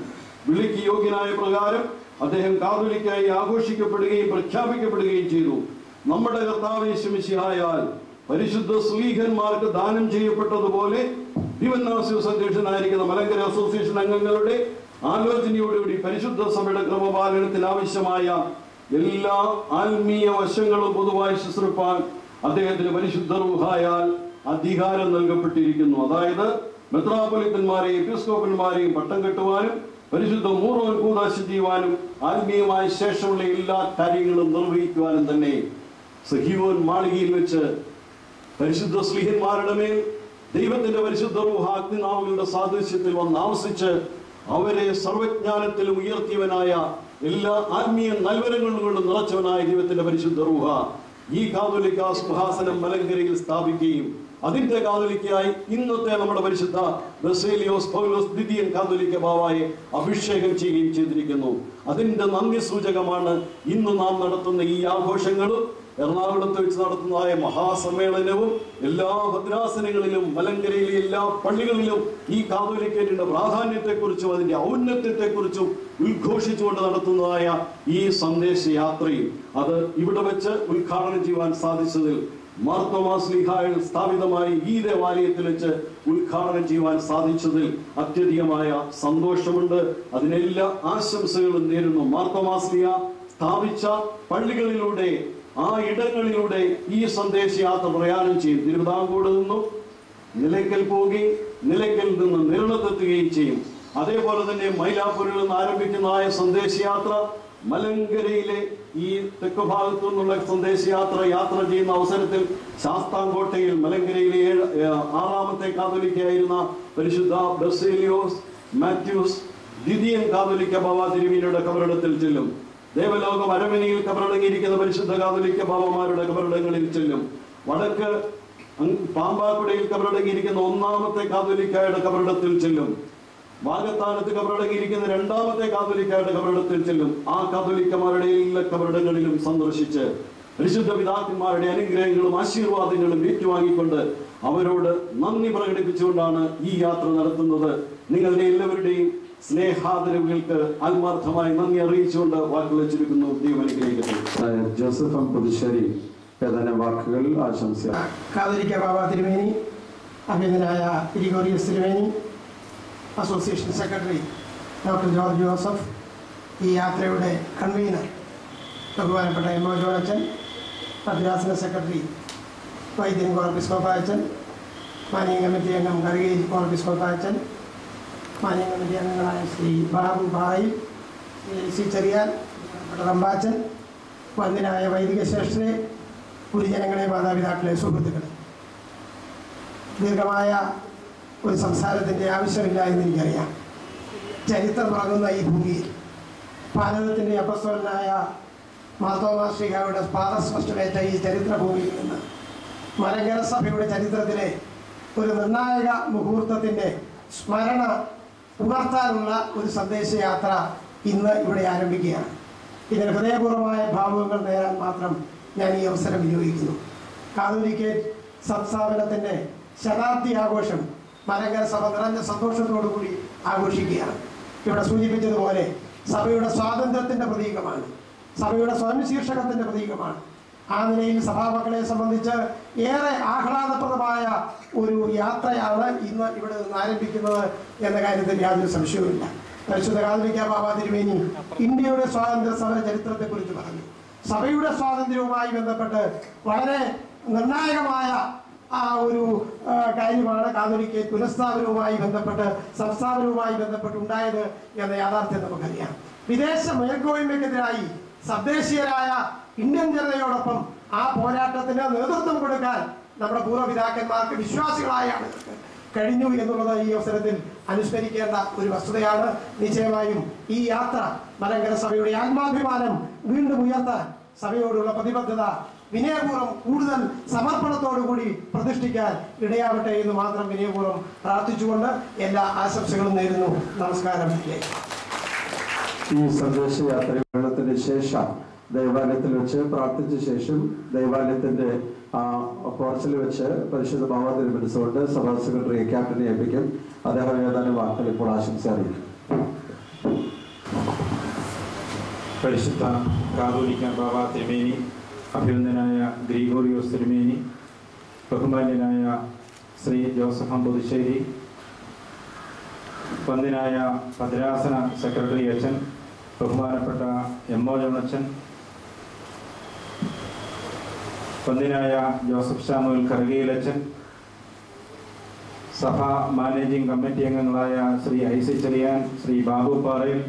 വിളിക്ക് യോഗ്യനായ പ്രകാരം അദ്ദേഹം കാതോലിക്കായി ആഘോഷിക്കപ്പെടുകയും പ്രഖ്യാപിക്കപ്പെടുകയും ചെയ്തു. നമ്മുടെ കർത്താവ് യേശു മിശിഹായാൽ പരിശുദ്ധ സ്ലീഹന്മാർക്ക് ദാനം ചെയ്യപ്പെട്ടതുപോലെ ദിവന്നാസ്യോസ് അധ്യക്ഷനായിരിക്കുന്ന മലങ്കര അസോസിയേഷൻ അംഗങ്ങളുടെ ആലോചനയോടുകൂടി പരിശുദ്ധ സഭയുടെ ക്രമപാലനത്തിന് ആവശ്യമായ എല്ലാ ആത്മീയ വശങ്ങളും പൊതുവായി ശുശ്രൂഷിപ്പാൻ അദ്ദേഹത്തിന് പരിശുദ്ധ റൂഹായാൽ അധികാരം നൽകപ്പെട്ടിരിക്കുന്നു. അതായത് മെത്രാപ്പൊലീത്തന്മാരെയും എപ്പിസ്കോപ്പന്മാരെയും പട്ടം കെട്ടുവാനും പരിശുദ്ധ മൂറോൻ കൂദാശ ചെയ്യുവാനും ആത്മീയമായ ശേഷമുള്ള എല്ലാ കാര്യങ്ങളും നിർവഹിക്കുവാനും തന്നെ സഹീവോൻ മാളികയിൽ വെച്ച് പരിശുദ്ധ സ്ലീഹന്മാരുടെ മേൽ ദൈവത്തിന്റെ പരിശുദ്ധ റൂഹ അഗ്നിനാവുകളുടെ സാദൃശ്യത്തിൽ വന്ന് ആവസിച്ച് അവരെ സർവജ്ഞാനത്തിലും ഉയർത്തിയവനായ എല്ലാ ആത്മീയ നൽവരങ്ങളും കൊണ്ട് നിറച്ചവനായ ദൈവത്തിന്റെ പരിശുദ്ധ റൂഹ ഈ കാതോലിക്ക സിംഹാസനം മലങ്കരയിൽ സ്ഥാപിക്കുകയും അതിന്റെ കാതോലിക്കയായി ഇന്നത്തെ നമ്മുടെ പരിശുദ്ധ ബസേലിയോസ് പൗലോസ് ദ്വിതീയൻ കാതോലിക്ക ബാവായെ അഭിഷേകം ചെയ്യുകയും ചെയ്തിരിക്കുന്നു. അതിന്റെ നന്ദി സൂചകമാണ് ഇന്ന് നാം നടത്തുന്ന ഈ ആഘോഷങ്ങളും എറണാകുളത്ത് വെച്ച് നടത്തുന്നതായ മഹാസമ്മേളനവും എല്ലാ ഭദ്രാസനങ്ങളിലും മലങ്കരയിലെ എല്ലാ പള്ളികളിലും ഈ കാതോലിക്കേറ്റിന്റെ പ്രാധാന്യത്തെക്കുറിച്ചും അതിന്റെ ഔന്നത്യത്തെക്കുറിച്ചും ഉദ്ഘോഷിച്ചുകൊണ്ട് നടത്തുന്നതായ ഈ സന്ദേശയാത്രയും അത് ഇവിടെ വെച്ച് ഉദ്ഘാടനം ചെയ്യുവാൻ സാധിച്ചതിൽ മാർത്തോമാ ശ്ലീഹായിൽ സ്ഥാപിതമായ ഈ ദേവാലയത്തിൽ വെച്ച് ഉദ്ഘാടനം ചെയ്യുവാൻ സാധിച്ചതിൽ അത്യധികമായ സന്തോഷമുണ്ട്. അതിനെല്ലാ ആശംസകളും നേരുന്നു. മാർത്തോമാ ശ്ലീഹ സ്ഥാപിച്ച പള്ളികളിലൂടെ ആ ഇടങ്ങളിലൂടെ ഈ സന്ദേശയാത്ര പ്രയാണം ചെയ്യും. തിരുവിതാംകൂട് നിന്നും നിലയ്ക്കൽ പോവുകയും നിലയ്ക്കൽ നിന്ന് നിരണത്തെത്തുകയും ചെയ്യും. അതേപോലെ തന്നെ മൈലാപ്പൂരിൽ നിന്ന് ആരംഭിക്കുന്നതായ സന്ദേശയാത്ര മലങ്കരയിലെ ഈ തെക്ക് ഭാഗത്തു നിന്നുള്ള യാത്ര ചെയ്യുന്ന അവസരത്തിൽ ശാസ്താംകോട്ടയിൽ മലങ്കരയിലെ 6ാമത്തെ കാതോലിക്കയായിരുന്ന പരിശുദ്ധ ബസേലിയോസ് മാത്യൂസ് ദ്വിതീയൻ കാതോലിക്ക ബാവ തിരുമേനിയുടെ കബറിടത്തിൽ ചെല്ലും. ദേവലോകം അരമനയിൽ കബറടങ്ങിയിരിക്കുന്ന പരിശുദ്ധ കാതോലിക്ക ബാവമാരുടെ കബറിടങ്ങളിൽ ചെല്ലും. വടക്ക് പാമ്പാക്കുടയിൽ കബറടങ്ങിയിരിക്കുന്ന 1ാമത്തെ കാതോലിക്കയുടെ കബറിടത്തിൽ ചെല്ലും. വാഗത്താനത്ത് കബറടങ്ങിയിരിക്കുന്ന 2ാമത്തെ കാതോലിക്കയുടെ കബറിടത്തിൽ ചെല്ലും. ആ കാതോലിക്കമാരുടെ എല്ലാ കബറിടങ്ങളിലും സന്ദർശിച്ച് പരിശുദ്ധ പിതാക്കന്മാരുടെ അനുഗ്രഹങ്ങളും ആശീർവാദങ്ങളും ഏറ്റുവാങ്ങിക്കൊണ്ട് അവരോട് നന്ദി പ്രകടിപ്പിച്ചുകൊണ്ടാണ് ഈ യാത്ര നടത്തുന്നത്. നിങ്ങളുടെ എല്ലാവരുടെയും സ്നേഹാദരവുകൾക്ക് ആത്മാർത്ഥമായി നന്ദി അറിയിച്ചുകൊണ്ട് വാക്കുകൾ ചുരുക്കുന്നു. ദൈവം അനുഗ്രഹിക്കട്ടെ. ജോസഫ് എം പുതുശ്ശേരി ഏതാനും വാക്കുകൾ ആശംസ. കാതോലിക്ക ബാവ തിരുമേനി, അഭിനന്ദനായ ഗ്രിഗോറിയസ് തിരുമേനി, association secretary doctor George Joseph, ഈ യാത്രയുടെ കൺവീനർ ബഹുമാനപ്പെട്ട എം ഒ ജോണച്ചൻ, ഭദ്രാസന സെക്രട്ടറി വൈദ്യൻ കോർപ്പിസ്കോപ്പായച്ചൻ, മാനേജിംഗ് കമ്മിറ്റി അംഗം കറുകേരി കോർപ്പിസ്കോപ്പായച്ചൻ, മാനേജിംഗ് കമ്മിറ്റി അംഗങ്ങളായ ശ്രീ ബാബു ബായി, ശ്രീ ചെറിയാൻ റമ്പാച്ചൻ, വന്ദനായ വൈദിക ശ്രേഷ്ഠരെ, ഗുരുജനങ്ങളെ, മാതാപിതാക്കളെ, സുഹൃത്തുക്കളെ, ദീർഘമായ ഒരു സംസാരത്തിൻ്റെ ആവശ്യമില്ല എന്ന് എനിക്കറിയാം. ചരിത്രം തുടങ്ങുന്ന ഈ ഭൂമിയിൽ ഭാരതത്തിൻ്റെ അപ്പസ്തലനായ മാർത്തോമാ ശ്ലീഹായുടെ പാദസ്പർശമേറ്റ ഈ ചരിത്ര ഭൂമിയിൽ നിന്ന് മലങ്കര സഭയുടെ ചരിത്രത്തിലെ ഒരു നിർണായക മുഹൂർത്തത്തിൻ്റെ സ്മരണ ഉണർത്താനുള്ള ഒരു സന്ദേശയാത്ര ഇന്ന് ഇവിടെ ആരംഭിക്കുകയാണ്. ഇതിന് ഹൃദയപൂർവമായ ഭാവുകങ്ങൾ നേരാൻ മാത്രം ഞാൻ ഈ അവസരം വിനിയോഗിക്കുന്നു. കാതോലിക്കേറ്റ് സംസ്ഥാപനത്തിൻ്റെ ശതാബ്ദി ആഘോഷം മലങ്കര സഭ നിറഞ്ഞ സന്തോഷത്തോടു കൂടി ആഘോഷിക്കുകയാണ്. ഇവിടെ സൂചിപ്പിച്ചതുപോലെ സഭയുടെ സ്വാതന്ത്ര്യത്തിൻ്റെ പ്രതീകമാണ്, സഭയുടെ സ്വയം ശീർഷകത്തിൻ്റെ പ്രതീകമാണ്. ആ നിലയിൽ സഭാമക്കളെ സംബന്ധിച്ച് ഏറെ ആഹ്ലാദപ്രദമായ ഒരു യാത്രയാണ് ഇന്ന് ഇവിടെ നിന്ന് ആരംഭിക്കുന്നത് എന്ന കാര്യത്തിൽ യാതൊരു സംശയവുമില്ല. പരിശുദ്ധ കാതോലിക്ക ബാവ തിരുമേനി ഇന്ത്യയുടെ സ്വാതന്ത്ര്യ സമര ചരിത്രത്തെക്കുറിച്ച് പറഞ്ഞു. സഭയുടെ സ്വാതന്ത്ര്യവുമായി ബന്ധപ്പെട്ട് വളരെ നിർണായകമായ ആ ഒരു കാര്യമാണ് കാതോലിക്ക പുനഃസ്ഥാപനവുമായി ബന്ധപ്പെട്ട് സംസ്ഥാപനവുമായി ബന്ധപ്പെട്ട് ഉണ്ടായത് എന്ന യാഥാർത്ഥ്യം നമുക്കറിയാം. വിദേശ മേൽക്കോയ്മയ്ക്കെതിരായി തദ്ദേശീയരായ ഇന്ത്യൻ ജനതയോടൊപ്പം ആ പോരാട്ടത്തിന് നേതൃത്വം കൊടുക്കാൻ നമ്മുടെ പൂർവ്വപിതാക്കന്മാർക്ക്, വിശ്വാസികളായ ആളുകൾക്ക് കഴിഞ്ഞു എന്നുള്ളത് ഈ അവസരത്തിൽ അനുസ്മരിക്കേണ്ട ഒരു വസ്തുതയാണ്. നിശ്ചയമായും ഈ യാത്ര മലങ്കര സഭയുടെ ആത്മാഭിമാനം വീണ്ടും ഉയർത്താൻ സഭയോടുള്ള പ്രതിബദ്ധത വിനയപൂർവ്വം കൂടുതൽ സമർപ്പണത്തോടുകൂടി പ്രതിഷ്ഠിക്കാൻ ഇടയാവട്ടെ എന്ന് മാത്രം വിനയപൂർവ്വം പ്രാർത്ഥിച്ചുകൊണ്ട് എല്ലാ ആശംസകളും നേരുന്നു. നമസ്കാരം. ഈ സന്ദേശയാത്രത്തിന് ശേഷം ദേവാലയത്തിൽ വെച്ച് പ്രാർത്ഥിച്ച ശേഷം ദേവാലയത്തിന്റെ പോർച്ചിൽ വെച്ച് പരിശുദ്ധ ഭാവത്തിരുമനസ്സുകൊണ്ട് സഭാ സെക്രട്ടറി ക്യാപ്റ്റനെ ഏൽപ്പിക്കും. അദ്ദേഹം ഏതാനും വാക്കുകൾ ഇപ്പോൾ ആശംസ അറിയിക്കും. പരിശുദ്ധ കാതോലിക്ക ബാവ തിരുമേനി, അഭിനന്ദനായ ഗ്രിഗോറിയോസ് തിരുമേനി, ബഹുമാന്യനായ ശ്രീ ജോസഫ് അമ്പുതുശ്ശേരി, വന്ദനായ ഭദ്രാസന സെക്രട്ടറി അച്ഛൻ, ബഹുമാനപ്പെട്ട എം.ഒ. ജോണച്ചൻ, വന്ദനായ ജോസഫ് സാമുവൽ കറുകയിലച്ചൻ, സഭാ മാനേജിംഗ് കമ്മിറ്റി അംഗങ്ങളായ ശ്രീ ഐസി ചെറിയാൻ, ശ്രീ ബാബു പാറയിൽ,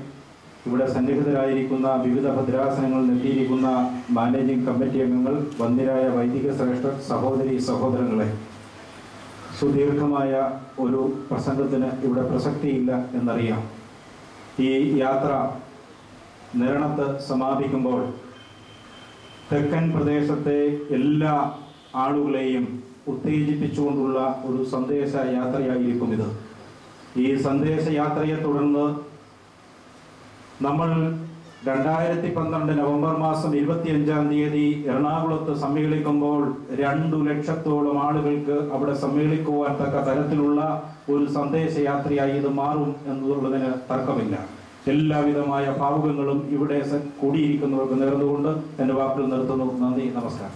ഇവിടെ സന്നിഹിതരായിരിക്കുന്ന വിവിധ ഭദ്രാസനങ്ങളിൽ എത്തിയിരിക്കുന്ന മാനേജിംഗ് കമ്മിറ്റി അംഗങ്ങൾ, വന്ദരായ വൈദിക ശ്രേഷ്ഠർ, സഹോദരി സഹോദരങ്ങളെ, സുദീർഘമായ ഒരു പ്രസംഗത്തിന് ഇവിടെ പ്രസക്തിയില്ല എന്നറിയാം. ഈ യാത്ര നിരണത്ത് സമാപിക്കുമ്പോൾ തെക്കൻ പ്രദേശത്തെ എല്ലാ ആളുകളെയും ഉത്തേജിപ്പിച്ചുകൊണ്ടുള്ള ഒരു സന്ദേശ യാത്രയായിരിക്കും ഇത്. ഈ സന്ദേശയാത്രയെ തുടർന്ന് നമ്മൾ 2012 നവംബർ മാസം 25-ാം തീയതി എറണാകുളത്ത് സമ്മേളിക്കുമ്പോൾ 2 ലക്ഷത്തോളം ആളുകൾക്ക് അവിടെ സമ്മേളിക്കുവാൻ തക്ക തരത്തിലുള്ള ഒരു സന്ദേശയാത്രയായി ഇത് മാറും എന്നുള്ളതിന് തർക്കമില്ല. എല്ലാവിധമായ ഭാവുകങ്ങളും ഇവിടെ കൂടിയിരിക്കുന്നവർക്ക് നേർന്നുകൊണ്ട് എൻ്റെ വാക്കുകൾ നിർത്തുന്നു. നന്ദി, നമസ്കാരം.